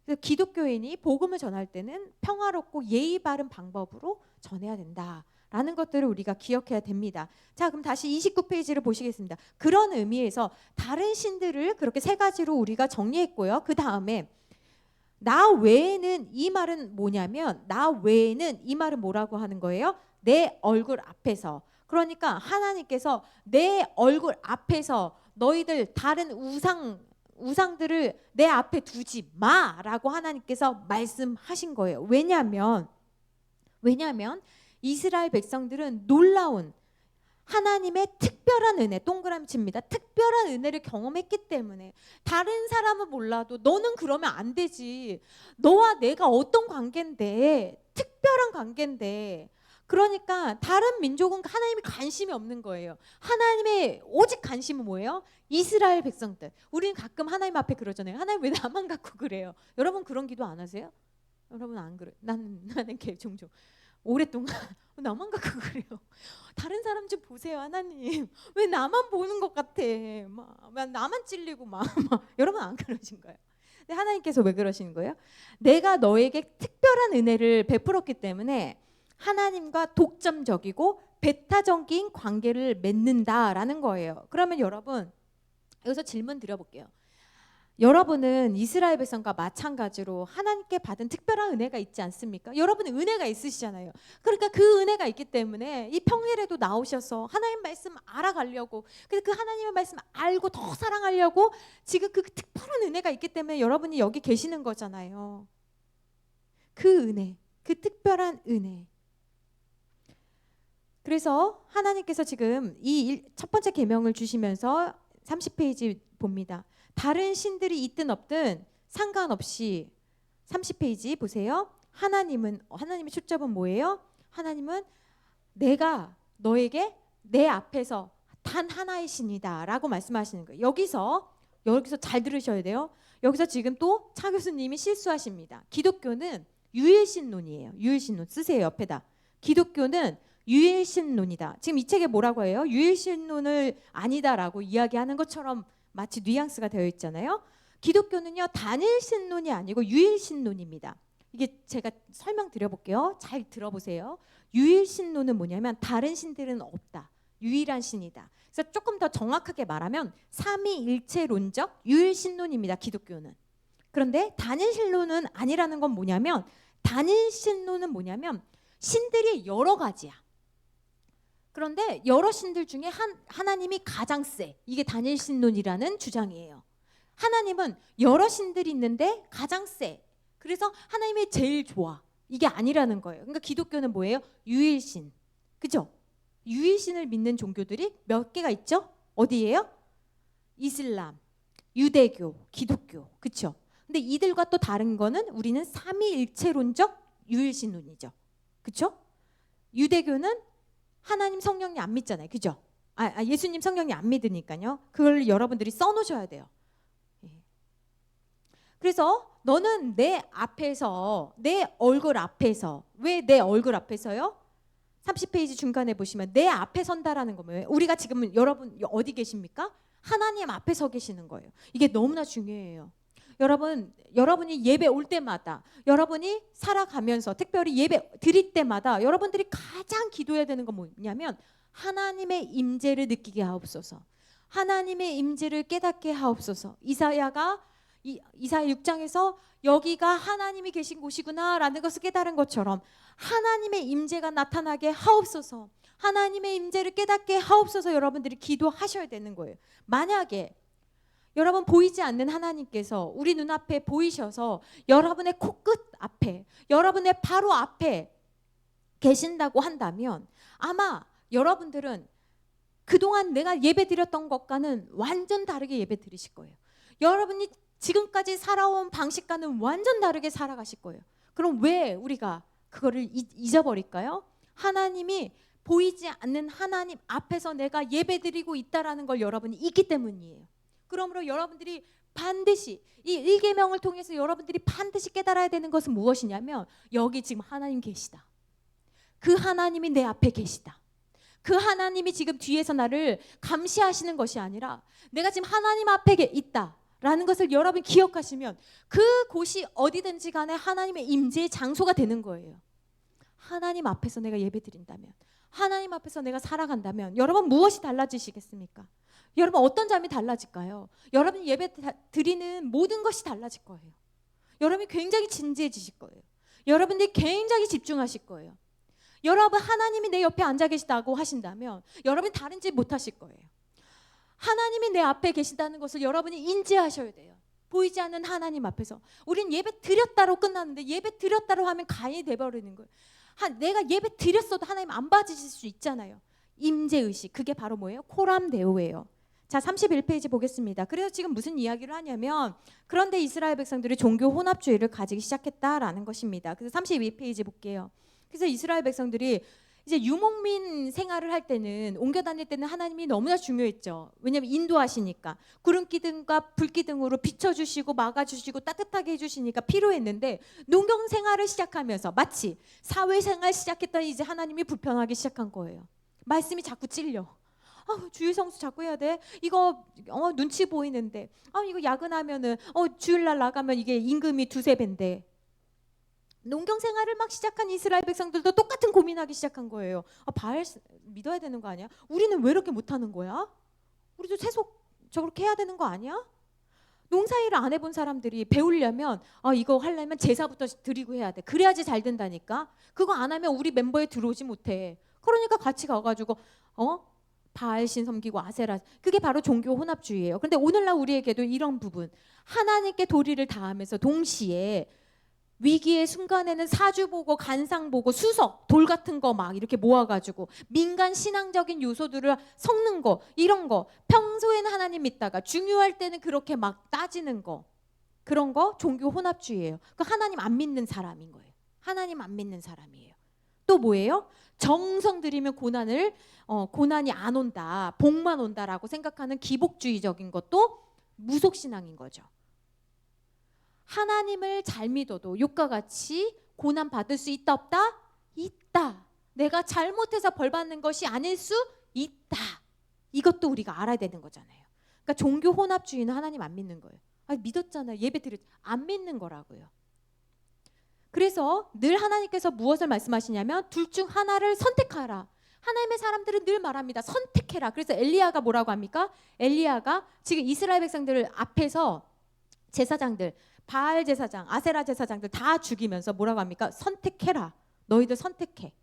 그래서 기독교인이 복음을 전할 때는 평화롭고 예의 바른 방법으로 전해야 된다라는 것들을 우리가 기억해야 됩니다. 자, 그럼 다시 29페이지를 보시겠습니다. 그런 의미에서 다른 신들을 그렇게 세 가지로 우리가 정리했고요. 그 다음에 나 외에는, 이 말은 뭐냐면 나 외에는 이 말은 뭐라고 하는 거예요? 내 얼굴 앞에서. 그러니까 하나님께서 내 얼굴 앞에서 너희들 다른 우상들을 내 앞에 두지 마라고 하나님께서 말씀하신 거예요. 왜냐하면 이스라엘 백성들은 놀라운 하나님의 특별한 은혜, 동그라미 칩니다. 특별한 은혜를 경험했기 때문에 다른 사람은 몰라도 너는 그러면 안 되지. 너와 내가 어떤 관계인데, 특별한 관계인데. 그러니까 다른 민족은 하나님이 관심이 없는 거예요. 하나님의 오직 관심은 뭐예요? 이스라엘 백성들. 우리는 가끔 하나님 앞에 그러잖아요. 하나님 왜 나만 갖고 그래요? 여러분 그런 기도 안 하세요? 여러분 안 그래? 나는 종종 오랫동안 나만 갖고 그래요. 다른 사람 좀 보세요. 하나님 왜 나만 보는 것 같아? 막 나만 찔리고 막 여러분 안 그러신 거예요? 근데 하나님께서 왜 그러시는 거예요? 내가 너에게 특별한 은혜를 베풀었기 때문에 하나님과 독점적이고 배타적인 관계를 맺는다라는 거예요. 그러면 여러분 여기서 질문 드려볼게요. 여러분은 이스라엘 백성과 마찬가지로 하나님께 받은 특별한 은혜가 있지 않습니까? 여러분은 은혜가 있으시잖아요. 그러니까 그 은혜가 있기 때문에 이 평일에도 나오셔서 하나님 말씀 알아가려고, 그래서 그 하나님의 말씀 알고 더 사랑하려고 지금 그 특별한 은혜가 있기 때문에 여러분이 여기 계시는 거잖아요. 그 은혜, 그 특별한 은혜. 그래서 하나님께서 지금 이 첫 번째 계명을 주시면서 30페이지 봅니다. 다른 신들이 있든 없든 상관없이 30페이지 보세요. 하나님의 초점은 뭐예요? 하나님은 내가 너에게 내 앞에서 단 하나의 신이다 라고 말씀하시는 거예요. 여기서 잘 들으셔야 돼요. 여기서 지금 또 차 교수님이 실수하십니다. 기독교는 유일신론이에요. 유일신론 쓰세요. 옆에다. 기독교는 유일신론이다. 지금 이 책에 뭐라고 해요? 유일신론을 아니다라고 이야기하는 것처럼 마치 뉘앙스가 되어 있잖아요. 기독교는요 단일신론이 아니고 유일신론입니다. 이게 제가 설명드려볼게요. 잘 들어보세요. 유일신론은 뭐냐면 다른 신들은 없다. 유일한 신이다. 그래서 조금 더 정확하게 말하면 삼위일체론적 유일신론입니다. 기독교는. 그런데 단일신론은 아니라는 건 뭐냐면, 단일신론은 뭐냐면 신들이 여러 가지야. 그런데 여러 신들 중에 하나님이 가장 세. 이게 단일신론이라는 주장이에요. 하나님은 여러 신들이 있는데 가장 세. 그래서 하나님이 제일 좋아. 이게 아니라는 거예요. 그러니까 기독교는 뭐예요? 유일신. 그죠? 유일신을 믿는 종교들이 몇 개가 있죠? 어디예요? 이슬람, 유대교, 기독교. 그렇죠? 근데 이들과 또 다른 거는 우리는 삼위일체론적 유일신론이죠. 그렇죠? 유대교는 하나님 성령님 안 믿잖아요. 그죠? 예수님 성령님 안 믿으니까요. 그걸 여러분들이 써놓으셔야 돼요. 예. 그래서 너는 내 앞에서, 내 얼굴 앞에서, 왜 내 얼굴 앞에서요? 30페이지 중간에 보시면 내 앞에 선다라는 거예요. 우리가 지금 여러분 어디 계십니까? 하나님 앞에 서 계시는 거예요. 이게 너무나 중요해요. 여러분이 예배 올 때마다, 여러분이 살아가면서 특별히 예배 드릴 때마다 여러분들이 가장 기도해야 되는 건 뭐냐면 하나님의 임재를 느끼게 하옵소서. 하나님의 임재를 깨닫게 하옵소서. 이사야 6장에서 여기가 하나님이 계신 곳이구나라는 것을 깨달은 것처럼 하나님의 임재가 나타나게 하옵소서. 하나님의 임재를 깨닫게 하옵소서. 여러분들이 기도하셔야 되는 거예요. 만약에 여러분 보이지 않는 하나님께서 우리 눈앞에 보이셔서 여러분의 코끝 앞에, 여러분의 바로 앞에 계신다고 한다면 아마 여러분들은 그동안 내가 예배 드렸던 것과는 완전 다르게 예배 드리실 거예요. 여러분이 지금까지 살아온 방식과는 완전 다르게 살아가실 거예요. 그럼 왜 우리가 그거를 잊어버릴까요? 하나님이 보이지 않는 하나님 앞에서 내가 예배 드리고 있다라는 걸 여러분이 잊기 때문이에요. 그러므로 여러분들이 반드시 이 1계명을 통해서 여러분들이 반드시 깨달아야 되는 것은 무엇이냐면 여기 지금 하나님 계시다. 그 하나님이 내 앞에 계시다. 그 하나님이 지금 뒤에서 나를 감시하시는 것이 아니라 내가 지금 하나님 앞에 있다라는 것을 여러분 기억하시면 그 곳이 어디든지 간에 하나님의 임재의 장소가 되는 거예요. 하나님 앞에서 내가 예배 드린다면, 하나님 앞에서 내가 살아간다면 여러분 무엇이 달라지시겠습니까? 여러분 어떤 점이 달라질까요? 여러분 예배 드리는 모든 것이 달라질 거예요. 여러분이 굉장히 진지해지실 거예요. 여러분들이 굉장히 집중하실 거예요. 여러분 하나님이 내 옆에 앉아 계시다고 하신다면 여러분이 다른 짓 못하실 거예요. 하나님이 내 앞에 계신다는 것을 여러분이 인지하셔야 돼요. 보이지 않는 하나님 앞에서. 우린 예배 드렸다로 끝나는데 예배 드렸다로 하면 가인이 돼버리는 거예요. 내가 예배 드렸어도 하나님 안 받으실 수 있잖아요. 임재의식, 그게 바로 뭐예요? 코람데오예요. 자, 31페이지 보겠습니다. 그래서 지금 무슨 이야기를 하냐면 그런데 이스라엘 백성들이 종교 혼합주의를 가지기 시작했다라는 것입니다. 그래서 32페이지 볼게요. 그래서 이스라엘 백성들이 이제 유목민 생활을 할 때는, 옮겨 다닐 때는 하나님이 너무나 중요했죠. 왜냐하면 인도하시니까 구름기둥과 불기둥으로 비춰주시고 막아주시고 따뜻하게 해주시니까 필요했는데 농경 생활을 시작하면서 마치 사회생활 시작했던 이제 하나님이 불편하기 시작한 거예요. 말씀이 자꾸 찔려. 주일 성수 자꾸 해야 돼. 이거 눈치 보이는데. 이거 야근하면은 주일날 나가면 이게 임금이 2-3배인데. 농경 생활을 막 시작한 이스라엘 백성들도 똑같은 고민하기 시작한 거예요. 바알 믿어야 되는 거 아니야? 우리는 왜 이렇게 못하는 거야? 우리도 세속 저렇게 해야 되는 거 아니야? 농사일을 안 해본 사람들이 배우려면 이거 하려면 제사부터 드리고 해야 돼. 그래야지 잘 된다니까. 그거 안 하면 우리 멤버에 들어오지 못해. 그러니까 같이 가가지고 바알신 섬기고 아세라, 그게 바로 종교 혼합주의예요. 그런데 오늘날 우리에게도 이런 부분, 하나님께 도리를 다하면서 동시에 위기의 순간에는 사주 보고 간상 보고 수석, 돌 같은 거 막 이렇게 모아가지고 민간 신앙적인 요소들을 섞는 거, 이런 거, 평소에는 하나님 믿다가 중요할 때는 그렇게 막 따지는 거, 그런 거 종교 혼합주의예요. 그 하나님 안 믿는 사람인 거예요. 하나님 안 믿는 사람이에요. 또 뭐예요? 정성 들이면 고난이 안 온다, 복만 온다라고 생각하는 기복주의적인 것도 무속신앙인 거죠. 하나님을 잘 믿어도 욕과 같이 고난 받을 수 있다 없다? 있다. 내가 잘못해서 벌 받는 것이 아닐 수 있다. 이것도 우리가 알아야 되는 거잖아요. 그러니까 종교 혼합주의는 하나님 안 믿는 거예요. 믿었잖아요. 예배 드렸 안 믿는 거라고요. 그래서 늘 하나님께서 무엇을 말씀하시냐면 둘 중 하나를 선택하라. 하나님의 사람들은 늘 말합니다. 선택해라. 그래서 엘리야가 뭐라고 합니까? 엘리야가 지금 이스라엘 백성들 앞에서 제사장들, 바알 제사장, 아세라 제사장들 다 죽이면서 뭐라고 합니까? 선택해라. 너희들 선택해.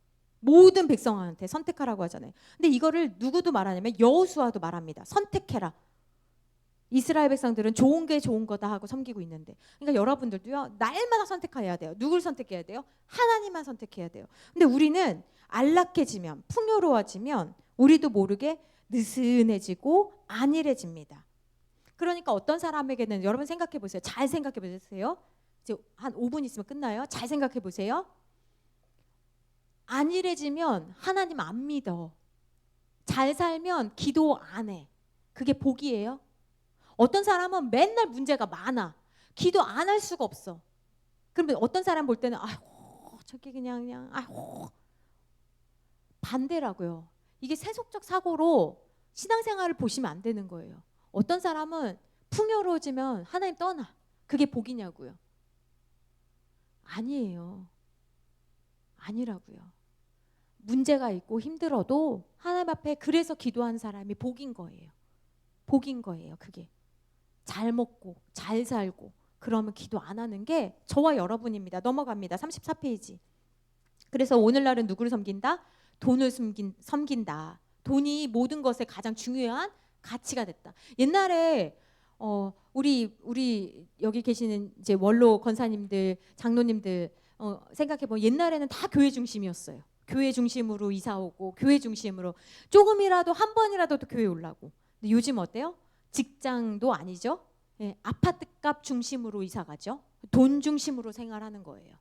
모든 백성한테 선택하라고 하잖아요. 근데 이거를 누구도 말하냐면 여호수아도 말합니다. 선택해라. 이스라엘 백성들은 좋은 게 좋은 거다 하고 섬기고 있는데, 그러니까 여러분들도요 날마다 선택해야 돼요. 누굴 선택해야 돼요? 하나님만 선택해야 돼요. 근데 우리는 안락해지면, 풍요로워지면 우리도 모르게 느슨해지고 안일해집니다. 그러니까 어떤 사람에게는, 여러분 생각해 보세요. 잘 생각해 보세요. 이제 한 5분 있으면 끝나요. 잘 생각해 보세요. 안일해지면 하나님 안 믿어. 잘 살면 기도 안 해. 그게 복이에요? 어떤 사람은 맨날 문제가 많아. 기도 안 할 수가 없어. 그러면 어떤 사람 볼 때는 아이고 저게 그냥 아이고, 반대라고요. 이게 세속적 사고로 신앙생활을 보시면 안 되는 거예요. 어떤 사람은 풍요로워지면 하나님 떠나. 그게 복이냐고요. 아니에요. 아니라고요. 문제가 있고 힘들어도 하나님 앞에 그래서 기도한 사람이 복인 거예요. 복인 거예요. 그게 잘 먹고 잘 살고 그러면 기도 안 하는 게 저와 여러분입니다. 넘어갑니다. 34페이지. 그래서 오늘날은 누구를 섬긴다? 돈을 섬긴다. 돈이 모든 것에 가장 중요한 가치가 됐다. 옛날에 우리 여기 계시는 이제 원로 권사님들, 장로님들 생각해 보면 옛날에는 다 교회 중심이었어요. 교회 중심으로 이사 오고 교회 중심으로 조금이라도 한 번이라도 또 교회 올라고. 근데 요즘 어때요? 직장도 아니죠. 예, 아파트값 중심으로 이사 가죠. 돈 중심으로 생활하는 거예요.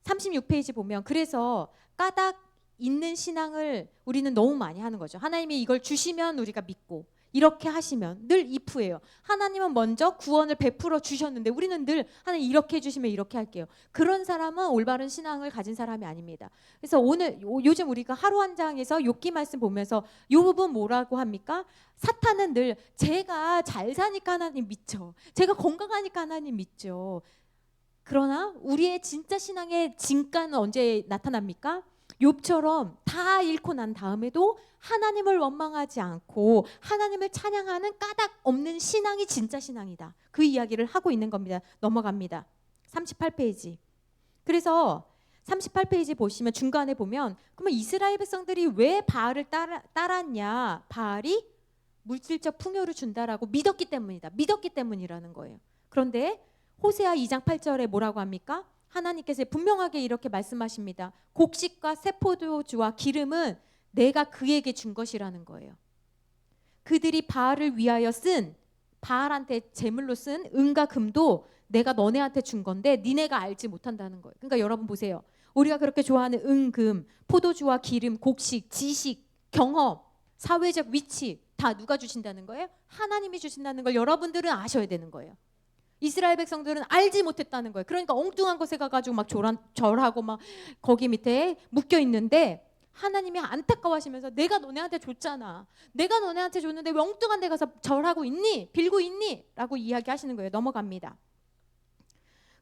36페이지 보면 그래서 까닭 있는 신앙을 우리는 너무 많이 하는 거죠. 하나님이 이걸 주시면 우리가 믿고 이렇게 하시면 늘 if예요. 하나님은 먼저 구원을 베풀어 주셨는데 우리는 늘 하나님 이렇게 해주시면 이렇게 할게요. 그런 사람은 올바른 신앙을 가진 사람이 아닙니다. 그래서 요즘 우리가 하루 한 장에서 욥기 말씀 보면서 욥은 뭐라고 합니까? 사탄은 늘 제가 잘 사니까 하나님 믿죠. 제가 건강하니까 하나님 믿죠. 그러나 우리의 진짜 신앙의 진가는 언제 나타납니까? 욥처럼 다 잃고 난 다음에도 하나님을 원망하지 않고 하나님을 찬양하는 까닭 없는 신앙이 진짜 신앙이다. 그 이야기를 하고 있는 겁니다. 넘어갑니다. 38페이지. 그래서 38페이지 보시면 중간에 보면 그러면 이스라엘 백성들이 왜 바알을 따랐냐? 바알이 물질적 풍요를 준다라고 믿었기 때문이다. 믿었기 때문이라는 거예요. 그런데 호세아 2장 8절에 뭐라고 합니까? 하나님께서 분명하게 이렇게 말씀하십니다. 곡식과 세포도주와 기름은 내가 그에게 준 것이라는 거예요. 그들이 바알을 위하여 바알한테 제물로 쓴 은과 금도 내가 너네한테 준 건데 니네가 알지 못한다는 거예요. 그러니까 여러분 보세요. 우리가 그렇게 좋아하는 은, 금, 포도주와 기름, 곡식, 지식, 경험, 사회적 위치 다 누가 주신다는 거예요? 하나님이 주신다는 걸 여러분들은 아셔야 되는 거예요. 이스라엘 백성들은 알지 못했다는 거예요. 그러니까 엉뚱한 곳에 가가지고 막 절하고 막 거기 밑에 묶여 있는데 하나님이 안타까워하시면서 내가 너네한테 줬잖아. 내가 너네한테 줬는데 왜 엉뚱한 데 가서 절하고 있니? 빌고 있니? 라고 이야기하시는 거예요. 넘어갑니다.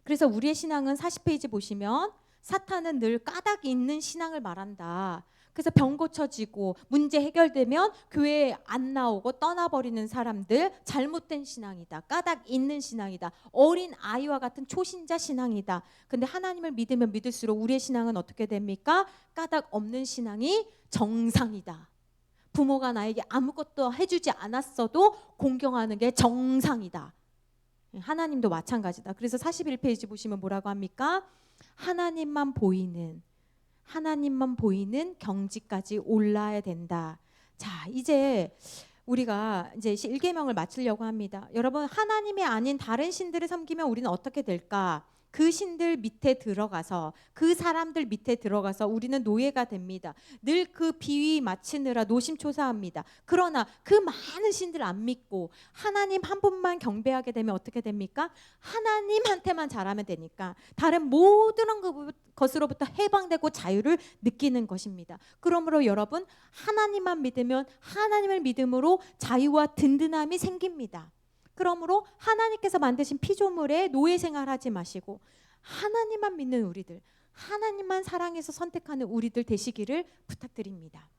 그래서 우리의 신앙은 40페이지 보시면 사탄은 늘 까닭이 있는 신앙을 말한다. 그래서 병 고쳐지고 문제 해결되면 교회에 안 나오고 떠나버리는 사람들 잘못된 신앙이다. 까닭 있는 신앙이다. 어린 아이와 같은 초신자 신앙이다. 근데 하나님을 믿으면 믿을수록 우리의 신앙은 어떻게 됩니까? 까닭 없는 신앙이 정상이다. 부모가 나에게 아무것도 해주지 않았어도 공경하는 게 정상이다. 하나님도 마찬가지다. 그래서 41페이지 보시면 뭐라고 합니까? 하나님만 보이는 경지까지 올라야 된다. 자, 이제 우리가 이제 1계명을 마치려고 합니다. 여러분, 하나님이 아닌 다른 신들을 섬기면 우리는 어떻게 될까? 그 신들 밑에 들어가서 그 사람들 밑에 들어가서 우리는 노예가 됩니다. 늘 그 비위 맞추느라 노심초사합니다. 그러나 그 많은 신들 안 믿고 하나님 한 분만 경배하게 되면 어떻게 됩니까? 하나님한테만 잘하면 되니까 다른 모든 것으로부터 해방되고 자유를 느끼는 것입니다. 그러므로 여러분, 하나님만 믿으면 하나님을 믿음으로 자유와 든든함이 생깁니다. 그러므로 하나님께서 만드신 피조물에 노예 생활하지 마시고 하나님만 믿는 우리들, 하나님만 사랑해서 선택하는 우리들 되시기를 부탁드립니다.